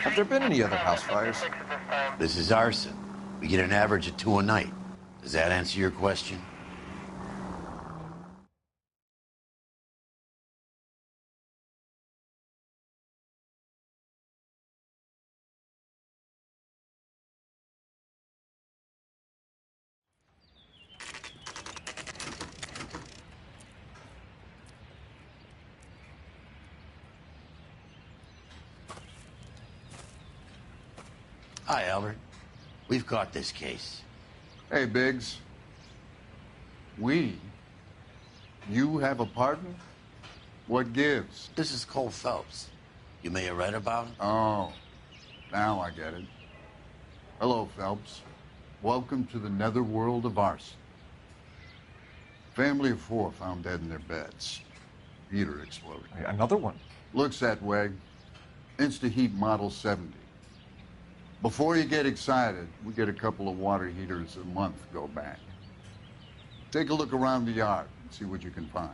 Have there been any other house fires? This is arson. We get an average of 2 a night. Does that answer your question? Hi, Albert. We've caught this case. Hey, Biggs. You have a partner? What gives? This is Cole Phelps. You may have read about him. Oh, now I get it. Hello, Phelps. Welcome to the netherworld of arson. Family of 4 found dead in their beds. Heater exploded. Another one? Looks that way. Insta-heat Model 70. Before you get excited, we get a couple of water heaters a month go back. Take a look around the yard and see what you can find.